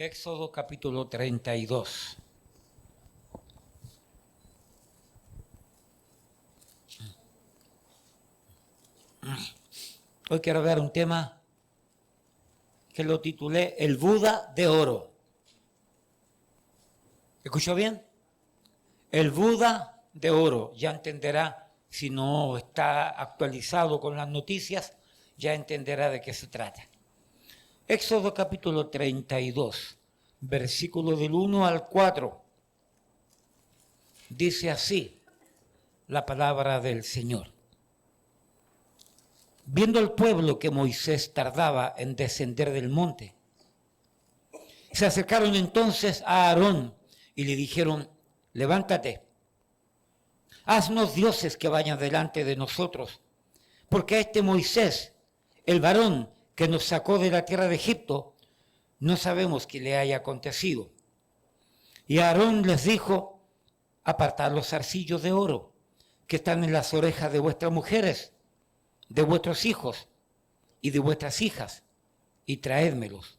Éxodo capítulo 32. Hoy quiero ver un tema que lo titulé El Buda de Oro. ¿Escuchó bien? El Buda de Oro. Ya entenderá, si no está actualizado con las noticias, ya entenderá de qué se trata. Éxodo capítulo 32, versículo del 1 al 4. Dice así la palabra del Señor. Viendo el pueblo que Moisés tardaba en descender del monte, se acercaron entonces a Aarón y le dijeron: levántate, haznos dioses que vayan delante de nosotros, porque a este Moisés, el varón que nos sacó de la tierra de Egipto, no sabemos qué le haya acontecido. Y Aarón les dijo: apartad los zarcillos de oro que están en las orejas de vuestras mujeres, de vuestros hijos y de vuestras hijas, y traédmelos.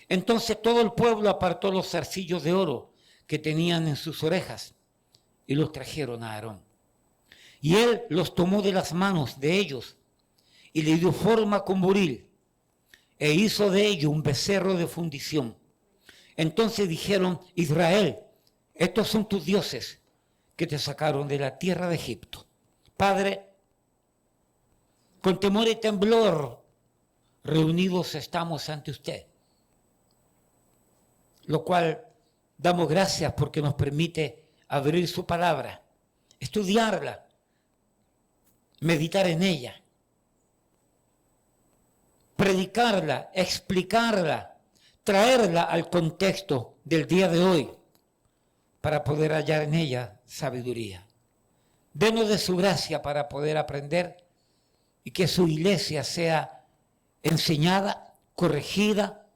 Entonces todo el pueblo apartó los zarcillos de oro que tenían en sus orejas y los trajeron a Aarón. Y él los tomó de las manos de ellos y le dio forma con buril e hizo de ello un becerro de fundición. Entonces dijeron: Israel, estos son tus dioses que te sacaron de la tierra de Egipto. Padre, con temor y temblor reunidos estamos ante usted, lo cual damos gracias porque nos permite abrir su palabra, estudiarla, meditar en ella, predicarla, explicarla, traerla al contexto del día de hoy para poder hallar en ella sabiduría. Denos de su gracia para poder aprender y que su iglesia sea enseñada, corregida,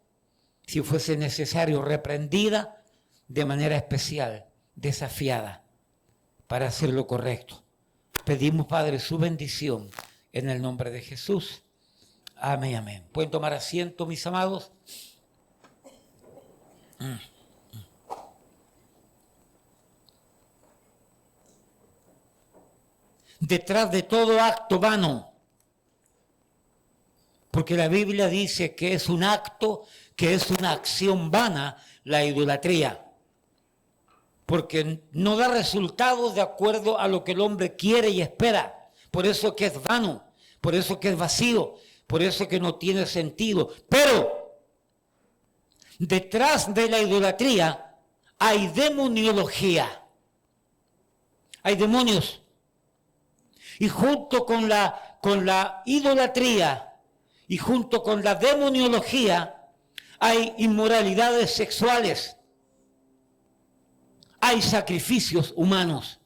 si fuese necesario reprendida, de manera especial, desafiada, para hacer lo correcto. Pedimos, Padre, su bendición en el nombre de Jesús. Amén, amén. ¿Pueden tomar asiento, mis amados? Detrás de todo acto vano, porque la Biblia dice que es un acto, que es una acción vana, la idolatría, porque no da resultados de acuerdo a lo que el hombre quiere y espera. Por eso que es vano, por eso que es vacío, por eso que no tiene sentido. Pero detrás de la idolatría hay demoniología, hay demonios. Y junto con la idolatría y junto con la demoniología hay inmoralidades sexuales, hay sacrificios humanos.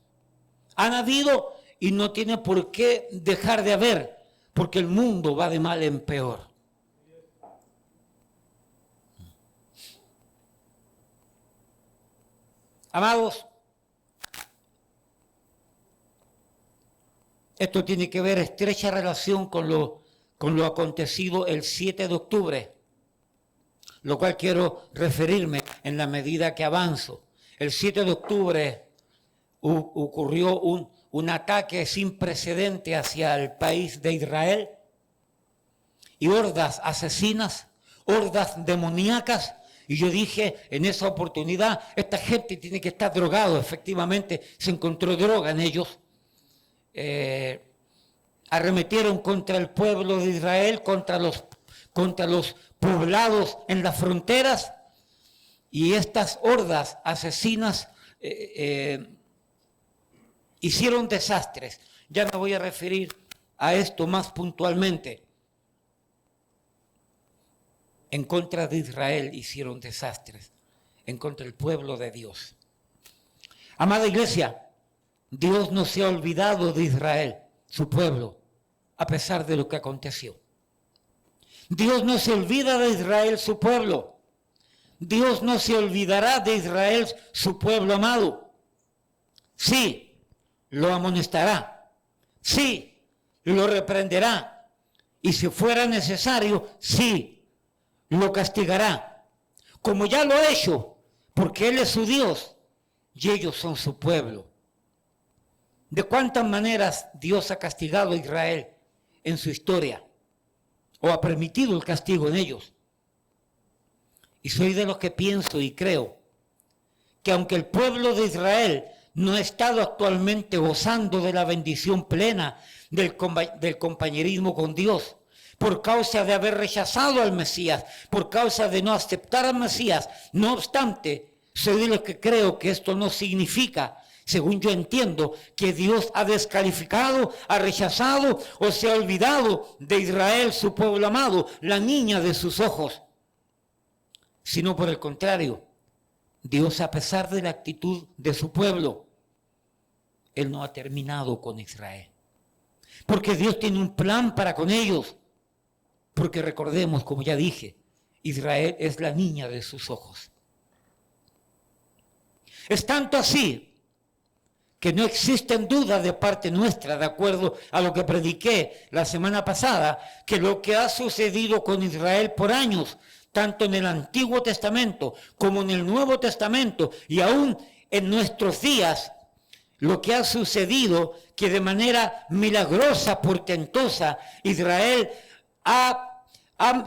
Han habido y no tiene por qué dejar de haber, porque el mundo va de mal en peor. Amados, esto tiene que ver estrecha relación con lo acontecido el 7 de octubre, lo cual quiero referirme en la medida que avanzo. El 7 de octubre ocurrió un ataque sin precedente hacia el país de Israel y hordas asesinas, hordas demoníacas. Y yo dije en esa oportunidad, esta gente tiene que estar drogado. Efectivamente, se encontró droga en ellos. Arremetieron contra el pueblo de Israel, contra los poblados en las fronteras, y estas hordas asesinas hicieron desastres. Ya me voy a referir a esto más puntualmente. En contra de Israel hicieron desastres, en contra del pueblo de Dios. Amada iglesia, Dios no se ha olvidado de Israel, su pueblo, a pesar de lo que aconteció. Dios no se olvida de Israel, su pueblo. Dios no se olvidará de Israel, su pueblo amado. Sí, lo amonestará. Sí, lo reprenderá. Y si fuera necesario, sí, lo castigará. como ya lo ha hecho, porque Él es su Dios y ellos son su pueblo. ¿De cuántas maneras Dios ha castigado a Israel en su historia? ¿O ha permitido el castigo en ellos? Y soy de los que pienso y creo que aunque el pueblo de Israel no ha estado actualmente gozando de la bendición plena del compañerismo con Dios, por causa de haber rechazado al Mesías, por causa de no aceptar al Mesías, no obstante, soy de los que creo que esto no significa, según yo entiendo, que Dios ha descalificado, ha rechazado o se ha olvidado de Israel, su pueblo amado, la niña de sus ojos, sino por el contrario, Dios, a pesar de la actitud de su pueblo, Él no ha terminado con Israel. Porque Dios tiene un plan para con ellos. Porque recordemos, como ya dije, Israel es la niña de sus ojos. Es tanto así que no existen dudas de parte nuestra, de acuerdo a lo que prediqué la semana pasada, que lo que ha sucedido con Israel por años, tanto en el Antiguo Testamento como en el Nuevo Testamento y aún en nuestros días, lo que ha sucedido, que de manera milagrosa, portentosa, Israel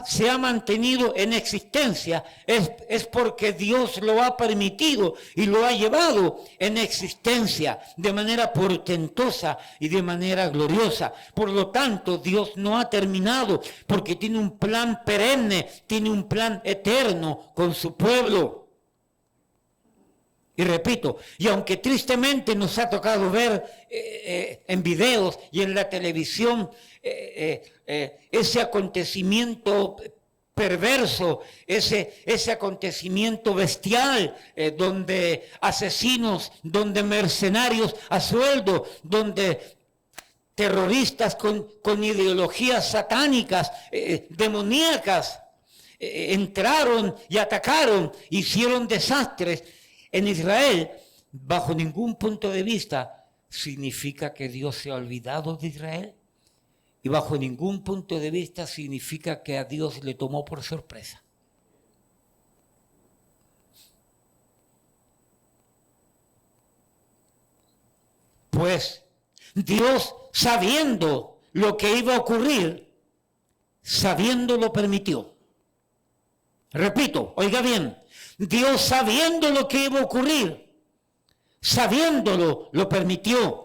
se ha mantenido en existencia, es porque Dios lo ha permitido y lo ha llevado en existencia de manera portentosa y de manera gloriosa. Por lo tanto, Dios no ha terminado porque tiene un plan perenne, tiene un plan eterno con su pueblo. Y repito, y aunque tristemente nos ha tocado ver en videos y en la televisión ese acontecimiento perverso, ese acontecimiento bestial, donde asesinos, donde mercenarios a sueldo, donde terroristas con ideologías satánicas, demoníacas, entraron y atacaron, hicieron desastres. En Israel, bajo ningún punto de vista, significa que Dios se ha olvidado de Israel. Y bajo ningún punto de vista significa que a Dios le tomó por sorpresa. Pues Dios, sabiendo lo que iba a ocurrir, sabiendo lo permitió. Repito, oiga bien, Dios sabiendo lo que iba a ocurrir, sabiéndolo, lo permitió.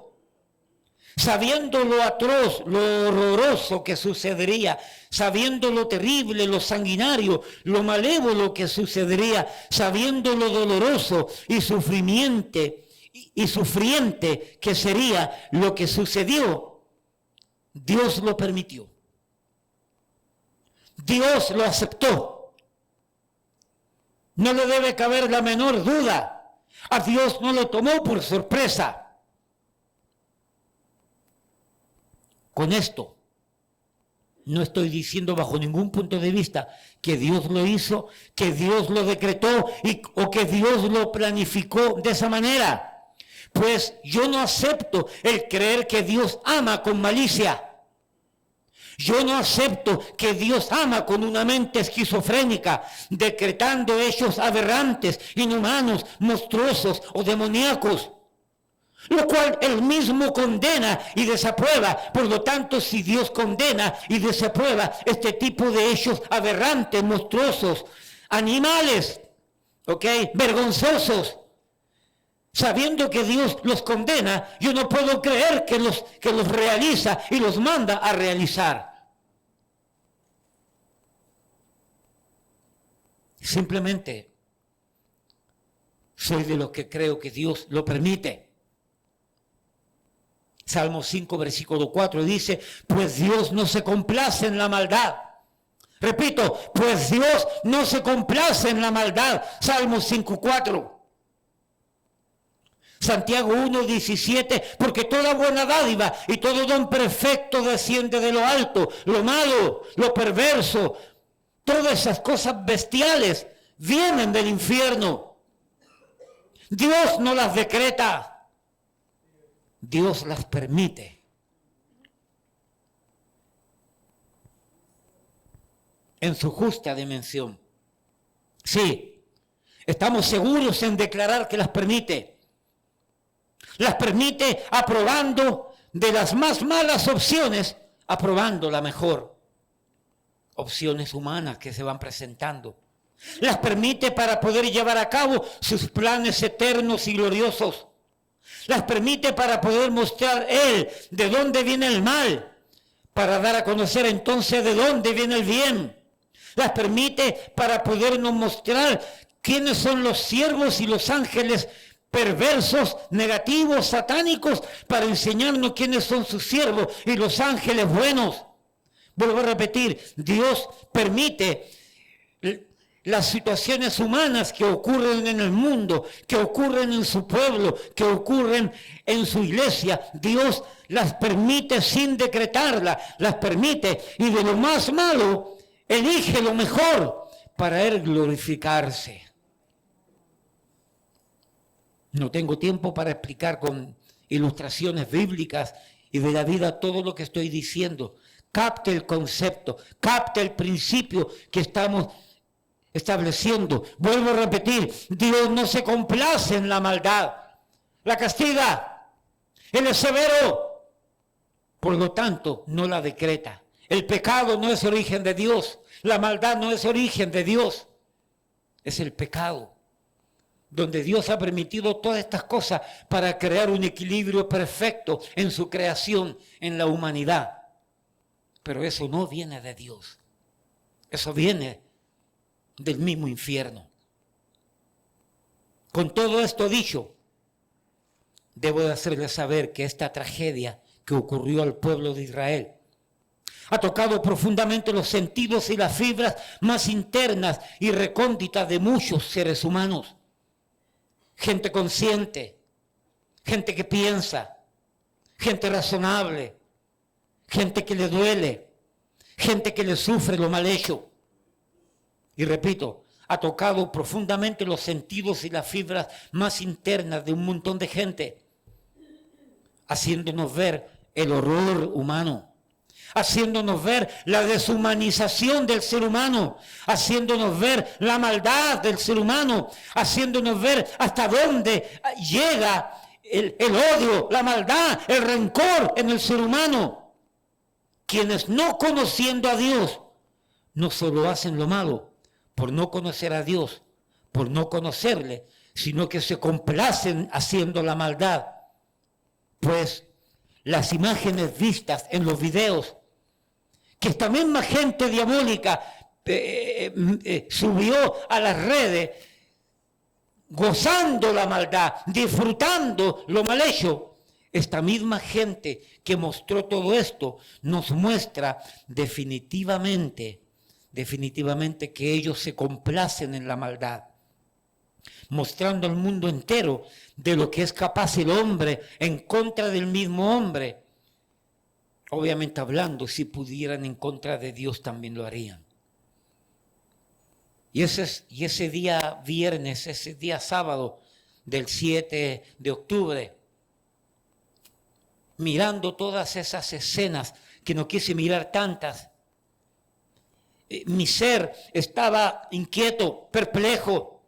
Sabiendo lo atroz, lo horroroso que sucedería, sabiendo lo terrible, lo sanguinario, lo malévolo que sucedería, sabiendo lo doloroso y sufriente que sería lo que sucedió, Dios lo permitió. Dios lo aceptó. No le debe caber la menor duda. A Dios no lo tomó por sorpresa. Con esto, no estoy diciendo bajo ningún punto de vista que Dios lo hizo, que Dios lo decretó o que Dios lo planificó de esa manera. Pues yo no acepto el creer que Dios ama con malicia. Yo no acepto que Dios ama con una mente esquizofrénica, decretando hechos aberrantes, inhumanos, monstruosos o demoníacos, lo cual Él mismo condena y desaprueba. Por lo tanto, si Dios condena y desaprueba este tipo de hechos aberrantes, monstruosos, animales, vergonzosos, sabiendo que Dios los condena, yo no puedo creer que los realiza y los manda a realizar. Simplemente soy de los que creo que Dios lo permite. Salmo 5, versículo 4 dice, pues Dios no se complace en la maldad. Repito, pues Dios no se complace en la maldad. Salmo 5, 4. Santiago 1, 17, porque toda buena dádiva y todo don perfecto desciende de lo alto. Lo malo, lo perverso, todas esas cosas bestiales vienen del infierno. Dios no las decreta. Dios las permite. En su justa dimensión. Sí, Estamos seguros en declarar que las permite. Las permite aprobando de las más malas opciones, aprobando la mejor. Opciones humanas que se van presentando. Las permite para poder llevar a cabo sus planes eternos y gloriosos. Las permite para poder mostrar Él de dónde viene el mal, para dar a conocer entonces de dónde viene el bien. Las permite para podernos mostrar quiénes son los siervos y los ángeles perversos, negativos, satánicos, para enseñarnos quiénes son sus siervos y los ángeles buenos. Vuelvo a repetir, Dios permite las situaciones humanas que ocurren en el mundo, que ocurren en su pueblo, que ocurren en su iglesia. Dios las permite sin decretarlas, las permite, y de lo más malo elige lo mejor para Él glorificarse. No tengo tiempo para explicar con ilustraciones bíblicas y de la vida todo lo que estoy diciendo. Capte el concepto, capte el principio que estamos estableciendo. Vuelvo a repetir, Dios no se complace en la maldad, la castiga, Él es severo, por lo tanto no la decreta. El pecado no es origen de Dios, la maldad no es origen de Dios, es el pecado, donde Dios ha permitido todas estas cosas para crear un equilibrio perfecto en su creación, en la humanidad. Pero eso no viene de Dios, eso viene del mismo infierno. Con todo esto dicho, debo de hacerles saber que esta tragedia que ocurrió al pueblo de Israel ha tocado profundamente los sentidos y las fibras más internas y recónditas de muchos seres humanos. Gente consciente, gente que piensa, gente razonable, gente que le duele, gente que le sufre lo mal hecho. Y repito, ha tocado profundamente los sentidos y las fibras más internas de un montón de gente, haciéndonos ver el horror humano, haciéndonos ver la deshumanización del ser humano, haciéndonos ver la maldad del ser humano, haciéndonos ver hasta dónde llega el odio, la maldad, el rencor en el ser humano. Quienes no conociendo a Dios, no solo hacen lo malo por no conocer a Dios, por no conocerle, sino que se complacen haciendo la maldad. Pues las imágenes vistas en los videos, que esta misma gente diabólica subió a las redes, gozando la maldad, disfrutando lo mal hecho, esta misma gente que mostró todo esto nos muestra definitivamente que ellos se complacen en la maldad, mostrando al mundo entero de lo que es capaz el hombre en contra del mismo hombre. Obviamente hablando, si pudieran en contra de Dios también lo harían. Y ese día viernes, ese día sábado del 7 de octubre, mirando todas esas escenas, que no quise mirar tantas, mi ser estaba inquieto, perplejo.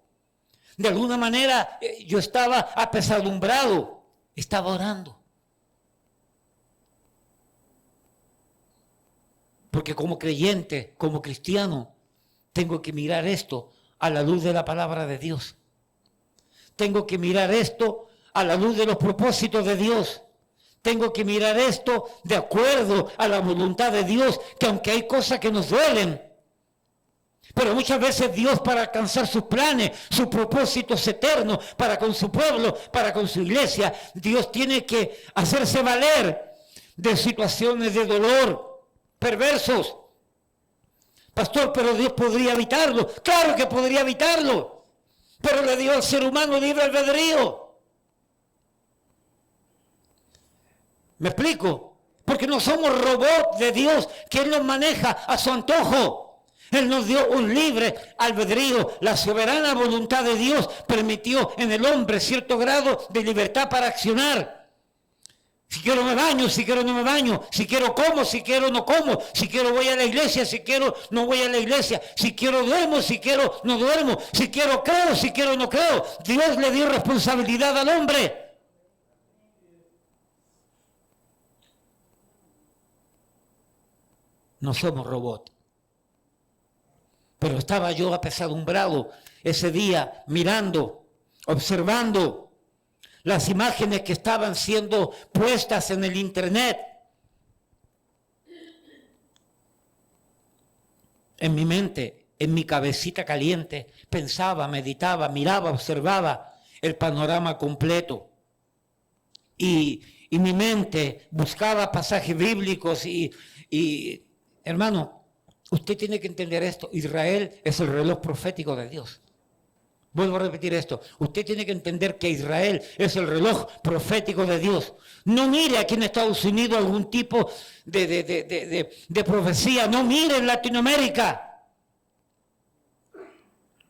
De alguna manera yo estaba apesadumbrado, estaba orando. Porque como creyente, como cristiano, tengo que mirar esto a la luz de la palabra de Dios. Tengo que mirar esto a la luz de los propósitos de Dios. Tengo que mirar esto de acuerdo a la voluntad de Dios, que aunque hay cosas que nos duelen, pero muchas veces Dios, para alcanzar sus planes, sus propósitos eternos para con su pueblo, para con su iglesia, Dios tiene que hacerse valer de situaciones de dolor, perversos. Pastor, pero Dios podría evitarlo. Claro que podría evitarlo, pero le dio al ser humano libre albedrío. ¿Me explico? Porque no somos robots de Dios que Él nos maneja a su antojo. Él nos dio un libre albedrío. La soberana voluntad de Dios permitió en el hombre cierto grado de libertad para accionar. Si quiero me baño, si quiero no me baño, si quiero como, si quiero no como, si quiero voy a la iglesia, si quiero no voy a la iglesia, si quiero duermo, si quiero no duermo, si quiero creo, si quiero no creo. Dios le dio responsabilidad al hombre. No somos robots. Pero estaba yo apesadumbrado ese día mirando, observando las imágenes que estaban siendo puestas en el internet. En mi mente, en mi cabecita caliente, pensaba, meditaba, miraba, observaba el panorama completo. Y mi mente buscaba pasajes bíblicos y hermano, usted tiene que entender esto. Israel es el reloj profético de Dios. Vuelvo a repetir esto. Usted tiene que entender que Israel es el reloj profético de Dios. No mire aquí en Estados Unidos algún tipo de profecía. No mire en Latinoamérica.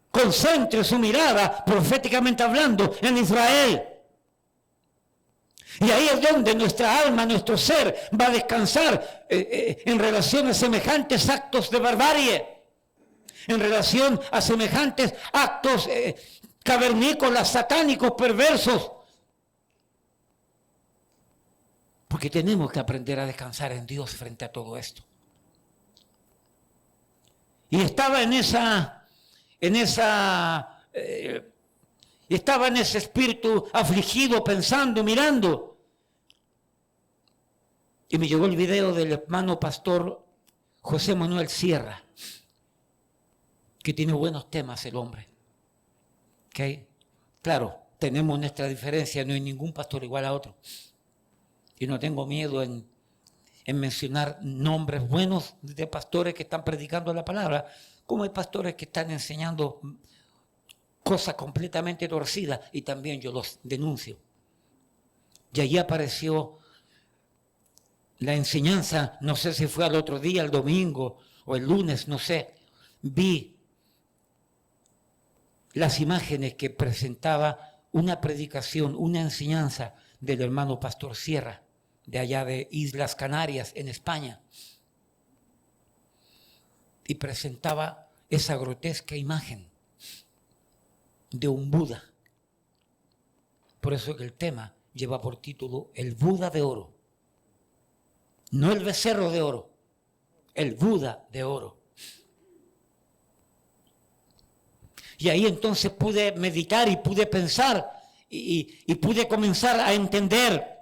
Concentre su mirada, proféticamente hablando, en Israel. Y ahí es donde nuestra alma, nuestro ser, va a descansar en relación a semejantes actos de barbarie. En relación a semejantes actos cavernícolas, satánicos, perversos. Porque tenemos que aprender a descansar en Dios frente a todo esto. Y estaba estaba en ese espíritu afligido, pensando, mirando. Y me llegó el video del hermano pastor José Manuel Sierra, que tiene buenos temas el hombre. ¿Okay? Claro, tenemos nuestra diferencia, no hay ningún pastor igual a otro. Y no tengo miedo en mencionar nombres buenos de pastores que están predicando la palabra, como hay pastores que están enseñando cosas completamente torcidas y también yo los denuncio. Y allí apareció la enseñanza, no sé si fue al otro día, el domingo o el lunes, no sé, vi las imágenes que presentaba una predicación, una enseñanza del hermano pastor Sierra, de allá de Islas Canarias, en España. Y presentaba esa grotesca imagen de un Buda. Por eso que el tema lleva por título el Buda de oro. No el becerro de oro, el Buda de oro. Y ahí entonces pude meditar y pude pensar y pude comenzar a entender.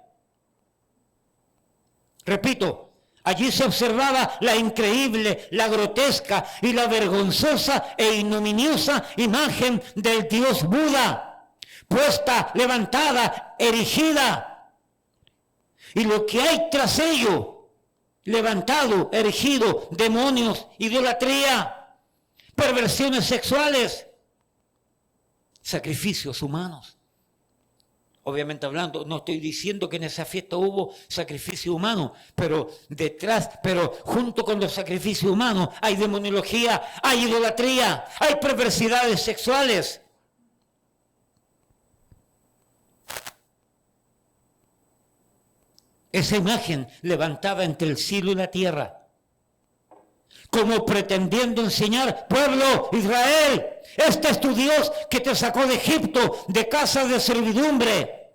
Repito, allí se observaba la increíble, la grotesca y la vergonzosa e ignominiosa imagen del Dios Buda, puesta, levantada, erigida. Y lo que hay tras ello, levantado, erigido, demonios, idolatría, perversiones sexuales, sacrificios humanos. Obviamente hablando, no estoy diciendo que en esa fiesta hubo sacrificio humano, pero junto con los sacrificios humanos hay demonología, hay idolatría, hay perversidades sexuales. Esa imagen levantada entre el cielo y la tierra, como pretendiendo enseñar: pueblo Israel, este es tu Dios que te sacó de Egipto, de casa de servidumbre,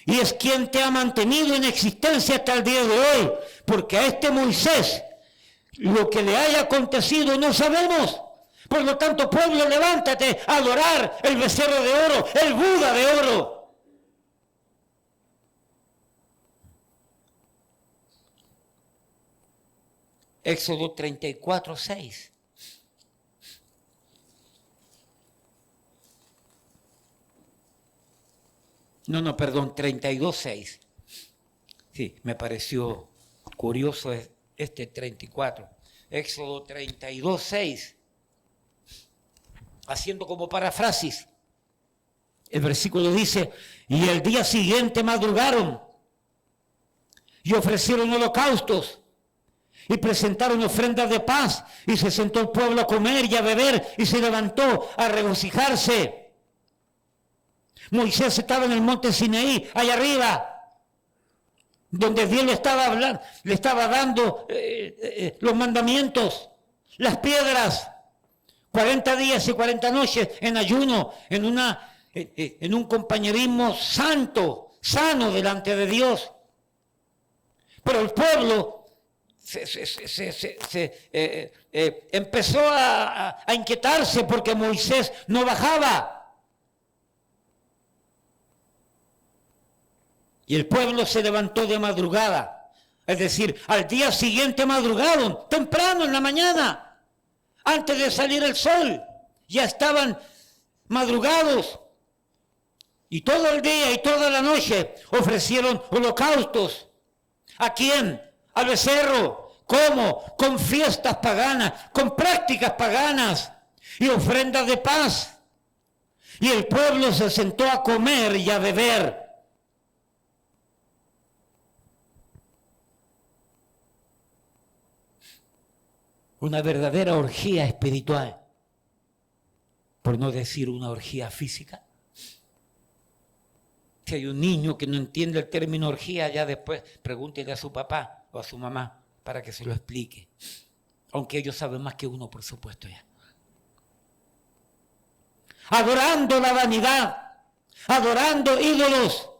y es quien te ha mantenido en existencia hasta el día de hoy, porque a este Moisés lo que le haya acontecido no sabemos. Por lo tanto, pueblo, levántate a adorar el becerro de oro, el Buda de oro. Éxodo 34:6. No, perdón, 32:6. Sí, me pareció curioso este 34. Éxodo 32:6. Haciendo como parafrasis. El versículo dice: y el día siguiente madrugaron y ofrecieron holocaustos y presentaron ofrendas de paz, y se sentó el pueblo a comer y a beber, y se levantó a regocijarse. Moisés estaba en el monte Sinaí, allá arriba, donde Dios le estaba hablando, le estaba dando los mandamientos, las piedras, 40 días y 40 noches en ayuno, en un compañerismo santo, sano delante de Dios. Pero el pueblo empezó a inquietarse porque Moisés no bajaba. Y el pueblo se levantó de madrugada. Es decir, al día siguiente madrugaron, temprano en la mañana, antes de salir el sol. Ya estaban madrugados. Y todo el día y toda la noche ofrecieron holocaustos. ¿A quién? Al becerro. ¿Cómo? Con fiestas paganas, con prácticas paganas y ofrendas de paz. Y el pueblo se sentó a comer y a beber. Una verdadera orgía espiritual, por no decir una orgía física. Si hay un niño que no entiende el término orgía, ya después pregúntele a su papá o a su mamá para que se lo explique. Aunque ellos saben más que uno, por supuesto ya. Adorando la vanidad, adorando ídolos,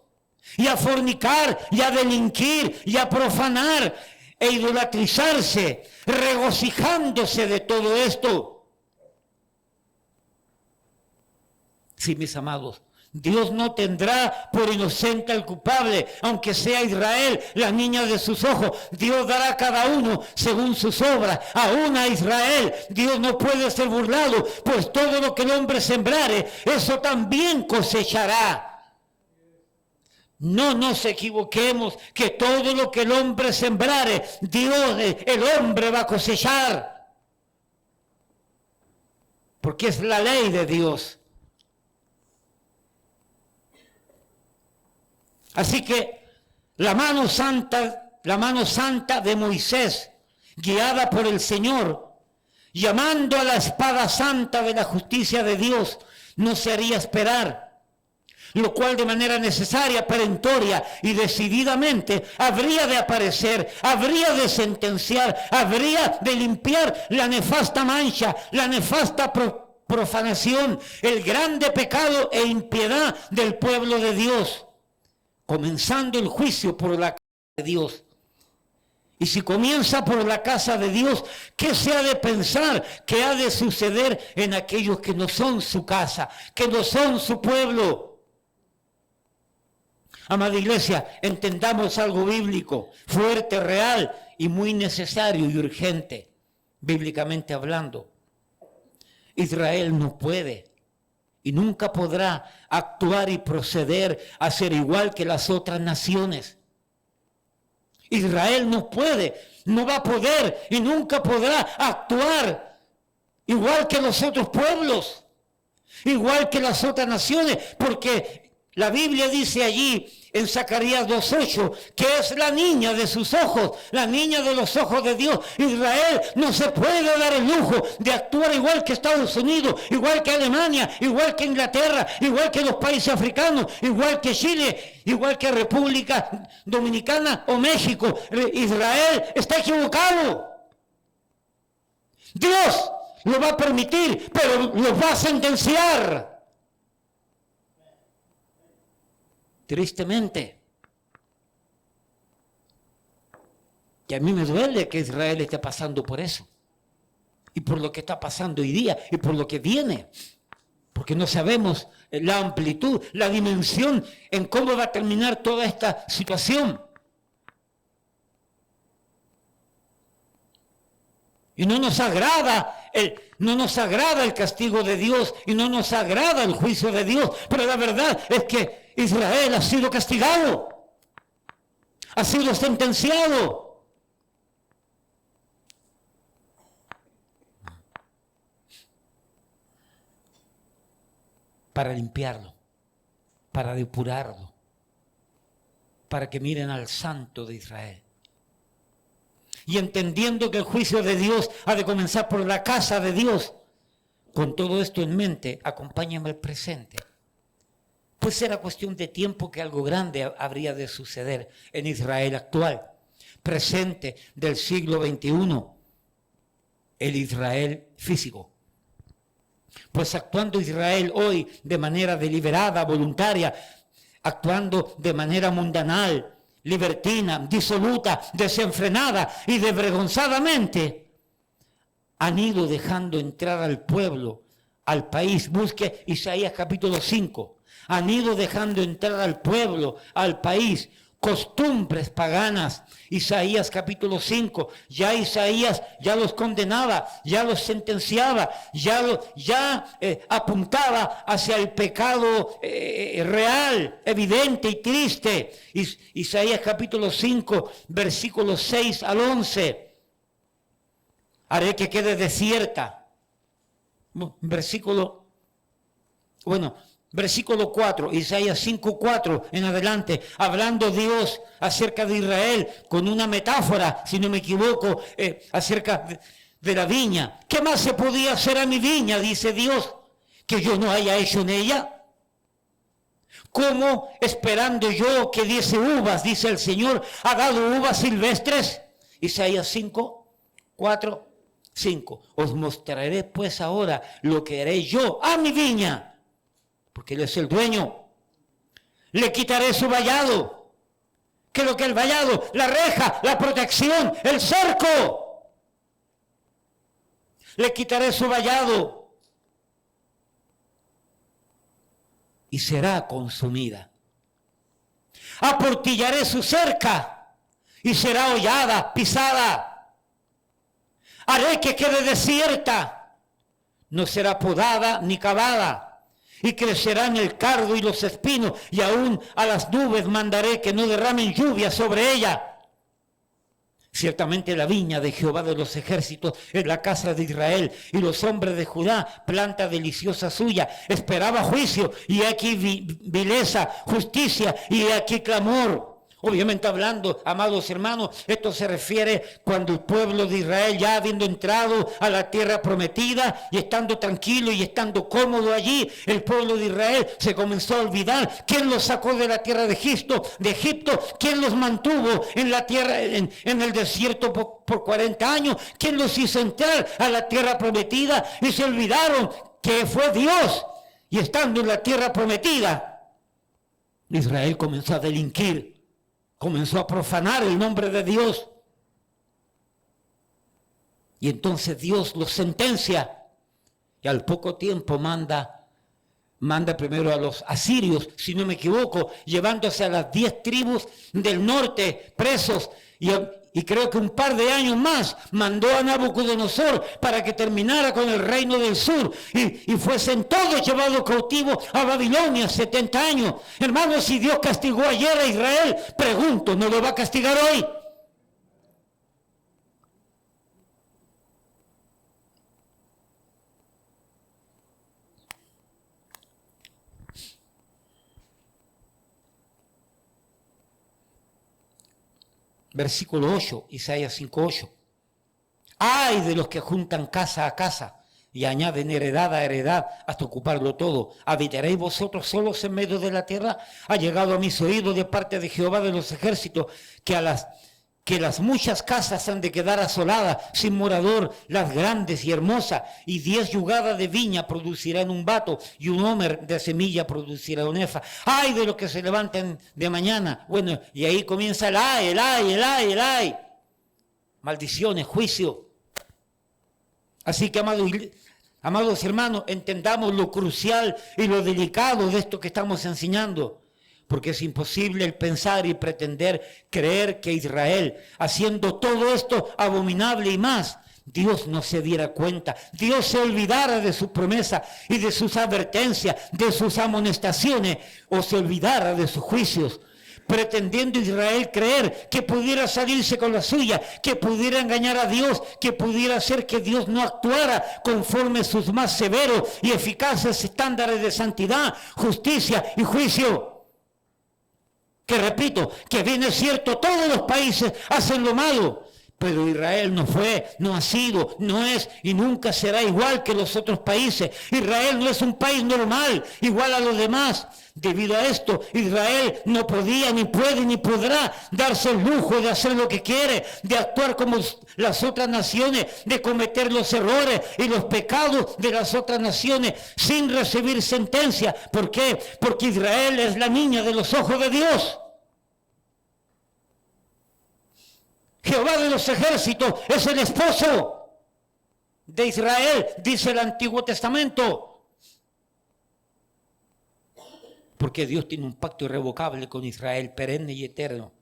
y a fornicar, y a delinquir, y a profanar, e idolatrizarse, regocijándose de todo esto. Sí, mis amados, Dios no tendrá por inocente al culpable, aunque sea Israel, la niña de sus ojos. Dios dará a cada uno según sus obras. Aún a Israel, Dios no puede ser burlado, pues todo lo que el hombre sembrare, eso también cosechará. No nos equivoquemos, que todo lo que el hombre sembrare, Dios, el hombre va a cosechar. Porque es la ley de Dios. Así que la mano santa de Moisés, guiada por el Señor, llamando a la espada santa de la justicia de Dios, no se haría esperar. Lo cual de manera necesaria, perentoria y decididamente habría de aparecer, habría de sentenciar, habría de limpiar la nefasta mancha, la nefasta profanación, el grande pecado e impiedad del pueblo de Dios, comenzando el juicio por la casa de Dios. Y si comienza por la casa de Dios, ¿qué se ha de pensar que ha de suceder en aquellos que no son su casa, que no son su pueblo? Amada iglesia, entendamos algo bíblico, fuerte, real y muy necesario y urgente, bíblicamente hablando. Israel no puede y nunca podrá actuar y proceder a ser igual que las otras naciones. Israel no puede, no va a poder y nunca podrá actuar igual que los otros pueblos, igual que las otras naciones, porque la Biblia dice allí en Zacarías 2:8 que es la niña de sus ojos, la niña de los ojos de Dios. Israel no se puede dar el lujo de actuar igual que Estados Unidos, igual que Alemania, igual que Inglaterra, igual que los países africanos, igual que Chile, igual que República Dominicana o México. Israel está equivocado. Dios lo va a permitir, pero lo va a sentenciar. Tristemente. Y a mí me duele que Israel esté pasando por eso. Y por lo que está pasando hoy día y por lo que viene. Porque no sabemos la amplitud, la dimensión en cómo va a terminar toda esta situación. Y no nos agrada el castigo de Dios y no nos agrada el juicio de Dios. Pero la verdad es que Israel ha sido castigado, ha sido sentenciado. Para limpiarlo, para depurarlo, para que miren al Santo de Israel. Y entendiendo que el juicio de Dios ha de comenzar por la casa de Dios, con todo esto en mente, acompáñame al presente. pues era cuestión de tiempo que algo grande habría de suceder en Israel actual, presente del siglo XXI, el Israel físico. Pues actuando Israel hoy de manera deliberada, voluntaria, actuando de manera mundanal, libertina, disoluta, desenfrenada y desvergonzadamente, han ido dejando entrar al pueblo, al país. Busque Isaías capítulo 5. Han ido dejando entrar al pueblo, al país, costumbres paganas. Isaías capítulo 5, ya Isaías ya los condenaba, ya los sentenciaba, ya apuntaba hacia el pecado real, evidente y triste. Isaías capítulo 5, versículos 6 al 11. Haré que quede desierta. Versículo 4, Isaías 5:4 en adelante, hablando Dios acerca de Israel con una metáfora, si no me equivoco, acerca de la viña. ¿Qué más se podía hacer a mi viña, dice Dios, que yo no haya hecho en ella? ¿Cómo esperando yo que diese uvas, dice el Señor, ha dado uvas silvestres? Isaías 5:4, 5. Os mostraré pues ahora lo que haré yo a mi viña, porque Él es el dueño. Le quitaré su vallado. ¿Qué es lo que el vallado? La reja, la protección, el cerco. Le quitaré su vallado y será consumida. Aportillaré su cerca y será hollada, pisada. Haré que quede desierta, no será podada ni cavada. Y crecerán el cardo y los espinos, y aún a las nubes mandaré que no derramen lluvia sobre ella. Ciertamente la viña de Jehová de los ejércitos es la casa de Israel, y los hombres de Judá, planta deliciosa suya. Esperaba juicio, y aquí vileza, justicia, y aquí clamor. Obviamente hablando, amados hermanos, esto se refiere cuando el pueblo de Israel, ya habiendo entrado a la tierra prometida y estando tranquilo y estando cómodo allí, el pueblo de Israel se comenzó a olvidar quién los sacó de la tierra de Egipto, quién los mantuvo en la tierra, en el desierto por 40 años, quién los hizo entrar a la tierra prometida, y se olvidaron que fue Dios. Y estando en la tierra prometida, Israel comenzó a delinquir. Comenzó a profanar el nombre de Dios. Y entonces Dios los sentencia. Y al poco tiempo manda primero a los asirios, si no me equivoco, llevándose a las 10 tribus del norte presos. Y creo que un par de años más mandó a Nabucodonosor para que terminara con el reino del sur. Y fuesen todos llevados cautivos a Babilonia 70 años. Hermanos, si Dios castigó ayer a Israel, pregunto, ¿no lo va a castigar hoy? Versículo 8, Isaías 5:8. Ay de los que juntan casa a casa y añaden heredad a heredad hasta ocuparlo todo. ¿Habitaréis vosotros solos en medio de la tierra? Ha llegado a mis oídos de parte de Jehová de los ejércitos que las muchas casas han de quedar asoladas, sin morador, las grandes y hermosas, y 10 yugadas de viña producirán un bato, y un homer de semilla producirá un efa. ¡Ay de los que se levanten de mañana! Bueno, y ahí comienza el ay. Maldiciones, juicio. Así que, amados hermanos, entendamos lo crucial y lo delicado de esto que estamos enseñando. Porque es imposible el pensar y pretender creer que Israel, haciendo todo esto abominable y más, Dios no se diera cuenta, Dios se olvidara de su promesa y de sus advertencias, de sus amonestaciones, o se olvidara de sus juicios, pretendiendo Israel creer que pudiera salirse con la suya, que pudiera engañar a Dios, que pudiera hacer que Dios no actuara conforme a sus más severos y eficaces estándares de santidad, justicia y juicio. Que repito, que bien es cierto, todos los países hacen lo malo, Pero Israel no fue, no ha sido, no es y nunca será igual que los otros países. Israel no es un país normal, igual a los demás. Debido a esto, Israel no podía, ni puede, ni podrá darse el lujo de hacer lo que quiere, de actuar como las otras naciones, de cometer los errores y los pecados de las otras naciones sin recibir sentencia. ¿Por qué? Porque Israel es la niña de los ojos de Dios. Jehová de los ejércitos es el esposo de Israel, dice el Antiguo Testamento. Porque Dios tiene un pacto irrevocable con Israel, perenne y eterno.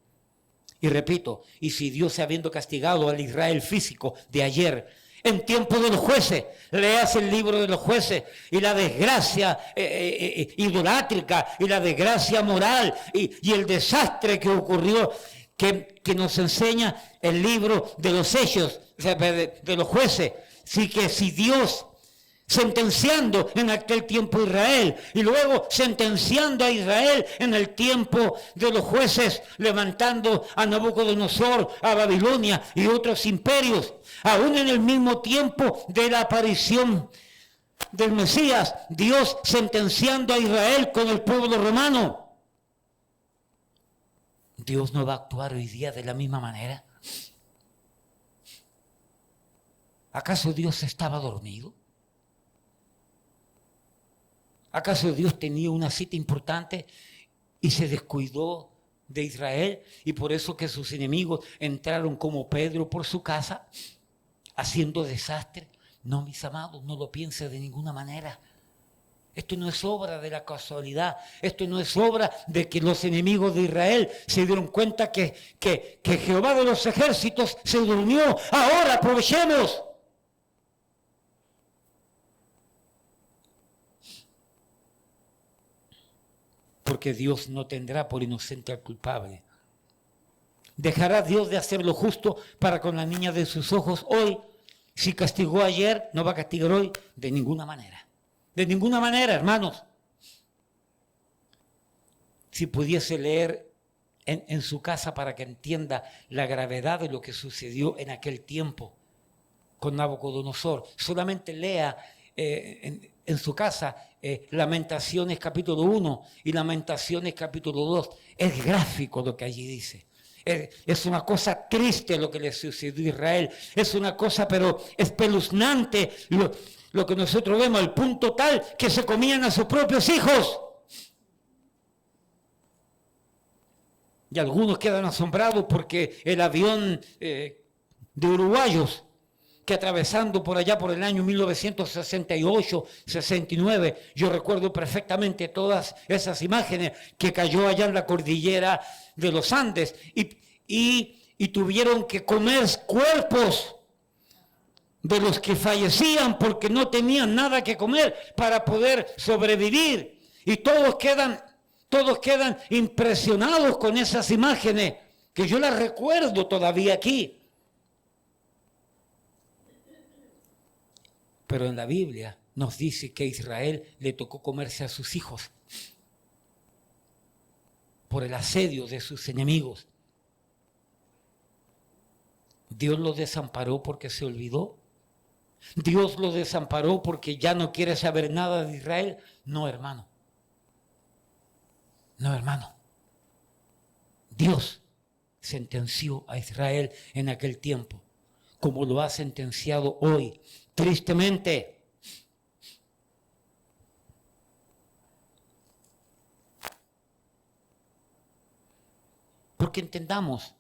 Y repito, y si Dios, habiendo castigado al Israel físico de ayer, en tiempo de los jueces, leas el libro de los jueces, y la desgracia idolátrica, y la desgracia moral, y el desastre que ocurrió, que nos enseña el libro de los hechos, de los jueces. Así que si Dios, sentenciando en aquel tiempo a Israel, y luego sentenciando a Israel en el tiempo de los jueces, levantando a Nabucodonosor, a Babilonia y otros imperios, aún en el mismo tiempo de la aparición del Mesías, Dios sentenciando a Israel con el pueblo romano, ¿Dios no va a actuar hoy día de la misma manera? ¿Acaso Dios estaba dormido? ¿Acaso Dios tenía una cita importante y se descuidó de Israel? Y por eso que sus enemigos entraron como Pedro por su casa, haciendo desastre. No, mis amados, no lo piense de ninguna manera. Esto no es obra de la casualidad. Esto no es obra de que los enemigos de Israel se dieron cuenta que Jehová de los ejércitos se durmió. Ahora aprovechemos. Porque Dios no tendrá por inocente al culpable. ¿Dejará Dios de hacer lo justo para con la niña de sus ojos hoy? Si castigó ayer, ¿no va a castigar hoy? De ninguna manera. De ninguna manera, hermanos. Si pudiese leer en su casa para que entienda la gravedad de lo que sucedió en aquel tiempo con Nabucodonosor, solamente lea en su casa Lamentaciones capítulo 1 y Lamentaciones capítulo 2. Es gráfico lo que allí dice. Es una cosa triste lo que le sucedió a Israel. Es una cosa pero espeluznante lo que nosotros vemos, al punto tal que se comían a sus propios hijos. Y algunos quedan asombrados porque el avión de uruguayos que atravesando por allá por el año 1968, 69, yo recuerdo perfectamente todas esas imágenes, que cayó allá en la cordillera de los Andes y tuvieron que comer cuerpos de los que fallecían porque no tenían nada que comer para poder sobrevivir. Y todos quedan impresionados con esas imágenes, que yo las recuerdo todavía aquí. Pero en la Biblia nos dice que a Israel le tocó comerse a sus hijos por el asedio de sus enemigos. ¿Dios lo desamparó porque se olvidó? ¿Dios lo desamparó porque ya no quiere saber nada de Israel? No, hermano. No, hermano. Dios sentenció a Israel en aquel tiempo, como lo ha sentenciado hoy, tristemente. Porque entendamos,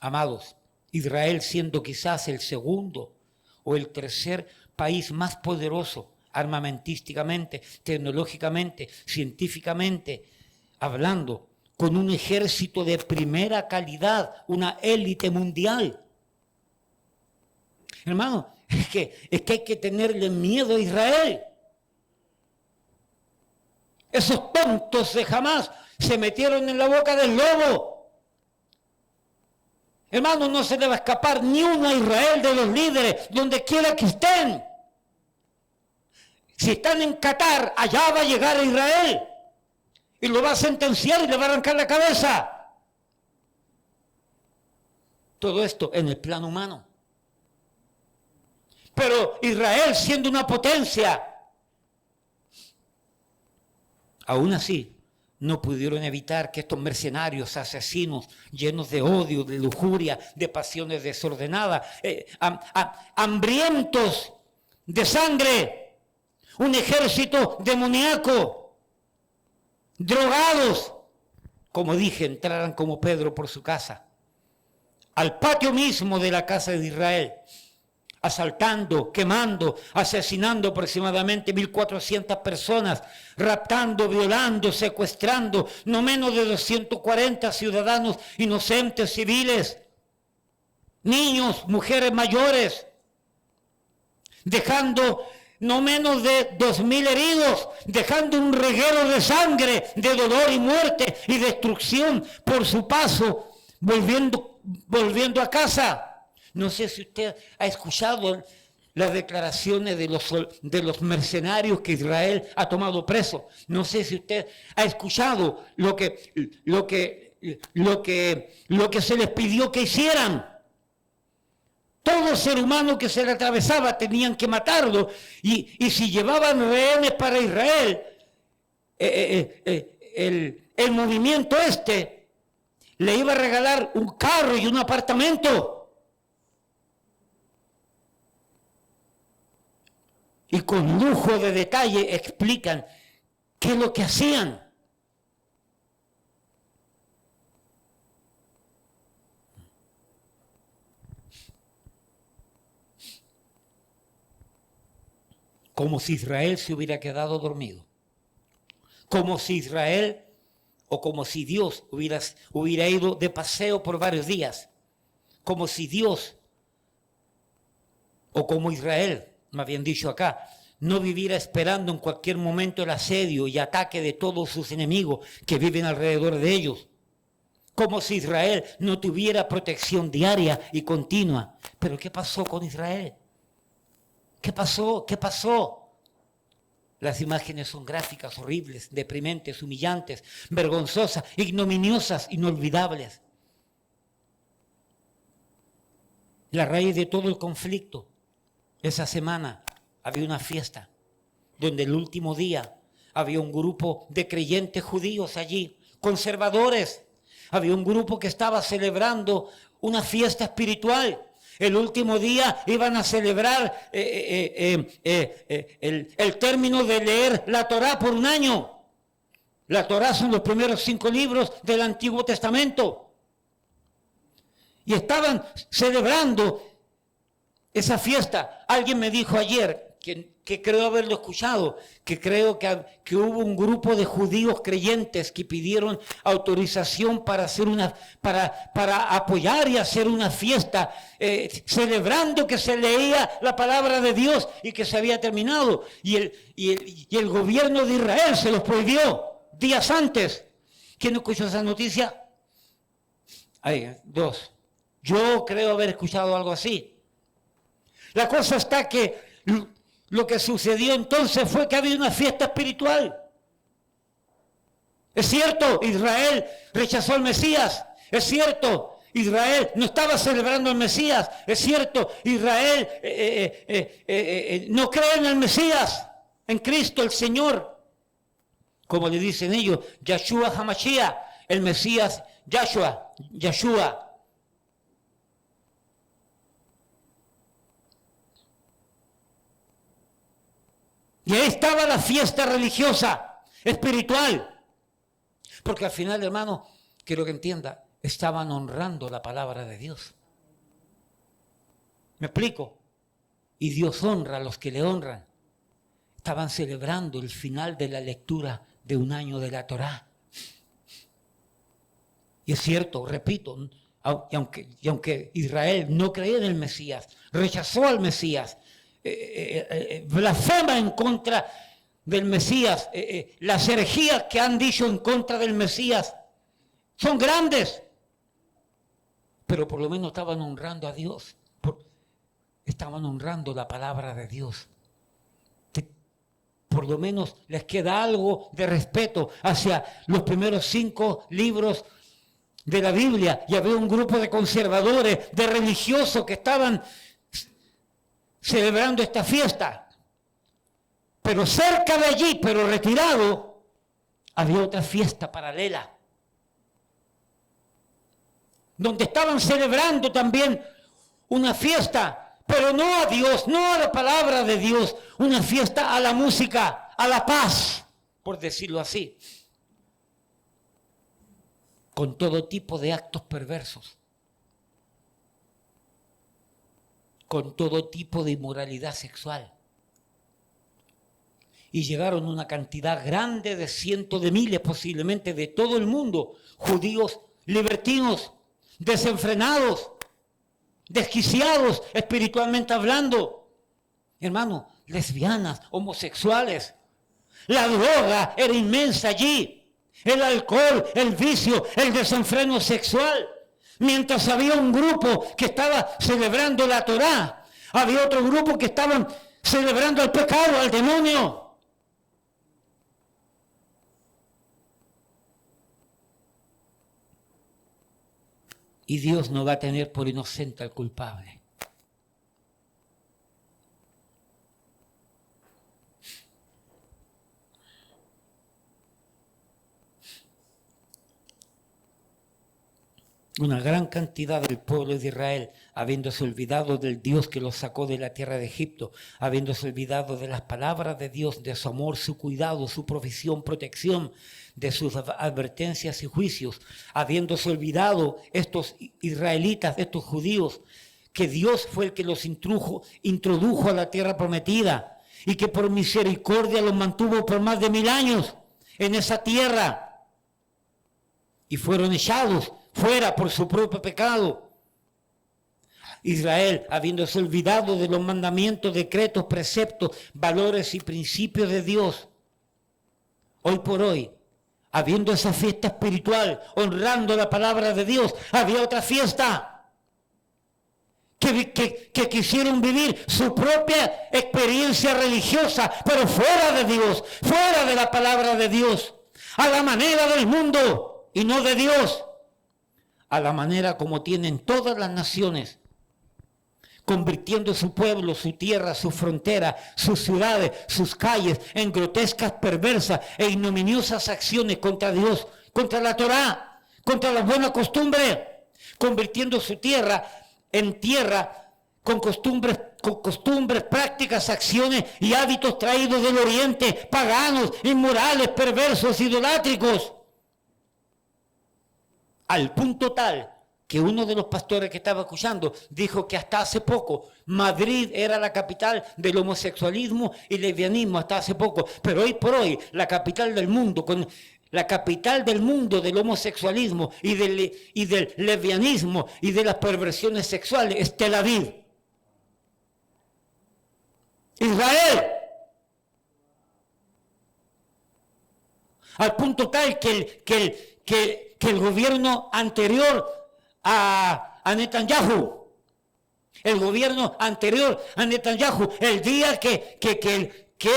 amados, Israel siendo quizás el segundo o el tercer país más poderoso armamentísticamente, tecnológicamente, científicamente hablando, con un ejército de primera calidad, una élite mundial. Hermano, es que hay que tenerle miedo a Israel. Esos tontos de Hamás se metieron en la boca del lobo. Hermano, no se le va a escapar ni uno a Israel de los líderes, donde quiera que estén. Si están en Qatar, allá va a llegar a Israel y lo va a sentenciar y le va a arrancar la cabeza. Todo esto en el plano humano. Pero Israel, siendo una potencia, aún así no pudieron evitar que estos mercenarios, asesinos, llenos de odio, de lujuria, de pasiones desordenadas, hambrientos de sangre, un ejército demoníaco, drogados, como dije, entraran como Pedro por su casa, al patio mismo de la casa de Israel, asaltando, quemando, asesinando aproximadamente 1,400 personas, raptando, violando, secuestrando no menos de 240 ciudadanos inocentes civiles, niños, mujeres mayores, dejando no menos de 2,000 heridos, dejando un reguero de sangre, de dolor y muerte y destrucción por su paso, volviendo a casa. No sé si usted ha escuchado las declaraciones de los mercenarios que Israel ha tomado preso. No sé si usted ha escuchado lo que se les pidió que hicieran. Todo ser humano que se le atravesaba tenían que matarlo. Y si llevaban rehenes para Israel, el movimiento le iba a regalar un carro y un apartamento. Y con lujo de detalle explican qué es lo que hacían. Como si Israel se hubiera quedado dormido. Como si Israel, o como si Dios hubiera ido de paseo por varios días. Como si Dios, o como Israel, me habían dicho acá, no viviera esperando en cualquier momento el asedio y ataque de todos sus enemigos que viven alrededor de ellos. Como si Israel no tuviera protección diaria y continua. Pero ¿qué pasó con Israel? ¿Qué pasó? ¿Qué pasó? Las imágenes son gráficas, horribles, deprimentes, humillantes, vergonzosas, ignominiosas, inolvidables. La raíz de todo el conflicto. Esa semana había una fiesta donde el último día había un grupo de creyentes judíos allí, conservadores. Había un grupo que estaba celebrando una fiesta espiritual. El último día iban a celebrar el término de leer la Torá por un año. La Torá son los primeros 5 libros del Antiguo Testamento. Y estaban celebrando esa fiesta. Alguien me dijo ayer, que creo haberlo escuchado, que creo que hubo un grupo de judíos creyentes que pidieron autorización para apoyar y hacer una fiesta, celebrando que se leía la palabra de Dios y que se había terminado. Y el gobierno de Israel se los prohibió días antes. ¿Quién escuchó esa noticia? Hay 2. Yo creo haber escuchado algo así. La cosa está que lo que sucedió entonces fue que había una fiesta espiritual. Es cierto, Israel rechazó al Mesías. Es cierto, Israel no estaba celebrando al Mesías. Es cierto, Israel no cree en el Mesías, en Cristo el Señor. Como le dicen ellos, Yahshua HaMashiach, el Mesías Yahshua. Y ahí estaba la fiesta religiosa, espiritual. Porque al final, hermano, quiero que entienda, estaban honrando la palabra de Dios. ¿Me explico? Y Dios honra a los que le honran. Estaban celebrando el final de la lectura de un año de la Torá. Y es cierto, repito, y aunque Israel no creía en el Mesías, rechazó al Mesías, blasfema en contra del Mesías, las herejías que han dicho en contra del Mesías son grandes, pero por lo menos estaban honrando a Dios, estaban honrando la palabra de Dios. Por lo menos les queda algo de respeto hacia los primeros 5 libros de la Biblia y había un grupo de conservadores, de religiosos que estaban celebrando esta fiesta. Pero cerca de allí, pero retirado, había otra fiesta paralela, donde estaban celebrando también una fiesta, pero no a Dios, no a la palabra de Dios, una fiesta a la música, a la paz, por decirlo así, con todo tipo de actos perversos, con todo tipo de inmoralidad sexual. Y llegaron una cantidad grande de cientos de miles, posiblemente de todo el mundo, judíos libertinos, desenfrenados, desquiciados espiritualmente hablando. Hermano, lesbianas, homosexuales. La droga era inmensa allí. El alcohol, el vicio, el desenfreno sexual. Mientras había un grupo que estaba celebrando la Torá, había otro grupo que estaban celebrando el pecado, al demonio. Y Dios no va a tener por inocente al culpable. Una gran cantidad del pueblo de Israel, habiéndose olvidado del Dios que los sacó de la tierra de Egipto, habiéndose olvidado de las palabras de Dios, de su amor, su cuidado, su provisión, protección, de sus advertencias y juicios, habiéndose olvidado estos israelitas, estos judíos, que Dios fue el que los introdujo a la tierra prometida y que por misericordia los mantuvo por más de 1000 años en esa tierra y fueron echados fuera por su propio pecado. Israel, habiéndose olvidado de los mandamientos, decretos, preceptos, valores y principios de Dios, hoy por hoy, habiendo esa fiesta espiritual, honrando la palabra de Dios, había otra fiesta que quisieron vivir su propia experiencia religiosa, pero fuera de Dios, fuera de la palabra de Dios, a la manera del mundo y no de Dios, a la manera como tienen todas las naciones, convirtiendo su pueblo, su tierra, su frontera, sus ciudades, sus calles en grotescas, perversas e ignominiosas acciones contra Dios, contra la Torá, contra las buenas costumbres, convirtiendo su tierra en tierra con costumbres, prácticas, acciones y hábitos traídos del oriente, paganos, inmorales, perversos, idolátricos, al punto tal que uno de los pastores que estaba escuchando dijo que hasta hace poco Madrid era la capital del homosexualismo y lesbianismo, hasta hace poco, pero hoy por hoy la capital del mundo, la capital del mundo del homosexualismo y del lesbianismo y de las perversiones sexuales es Tel Aviv, Israel. Al punto tal que el gobierno anterior a Netanyahu, el día que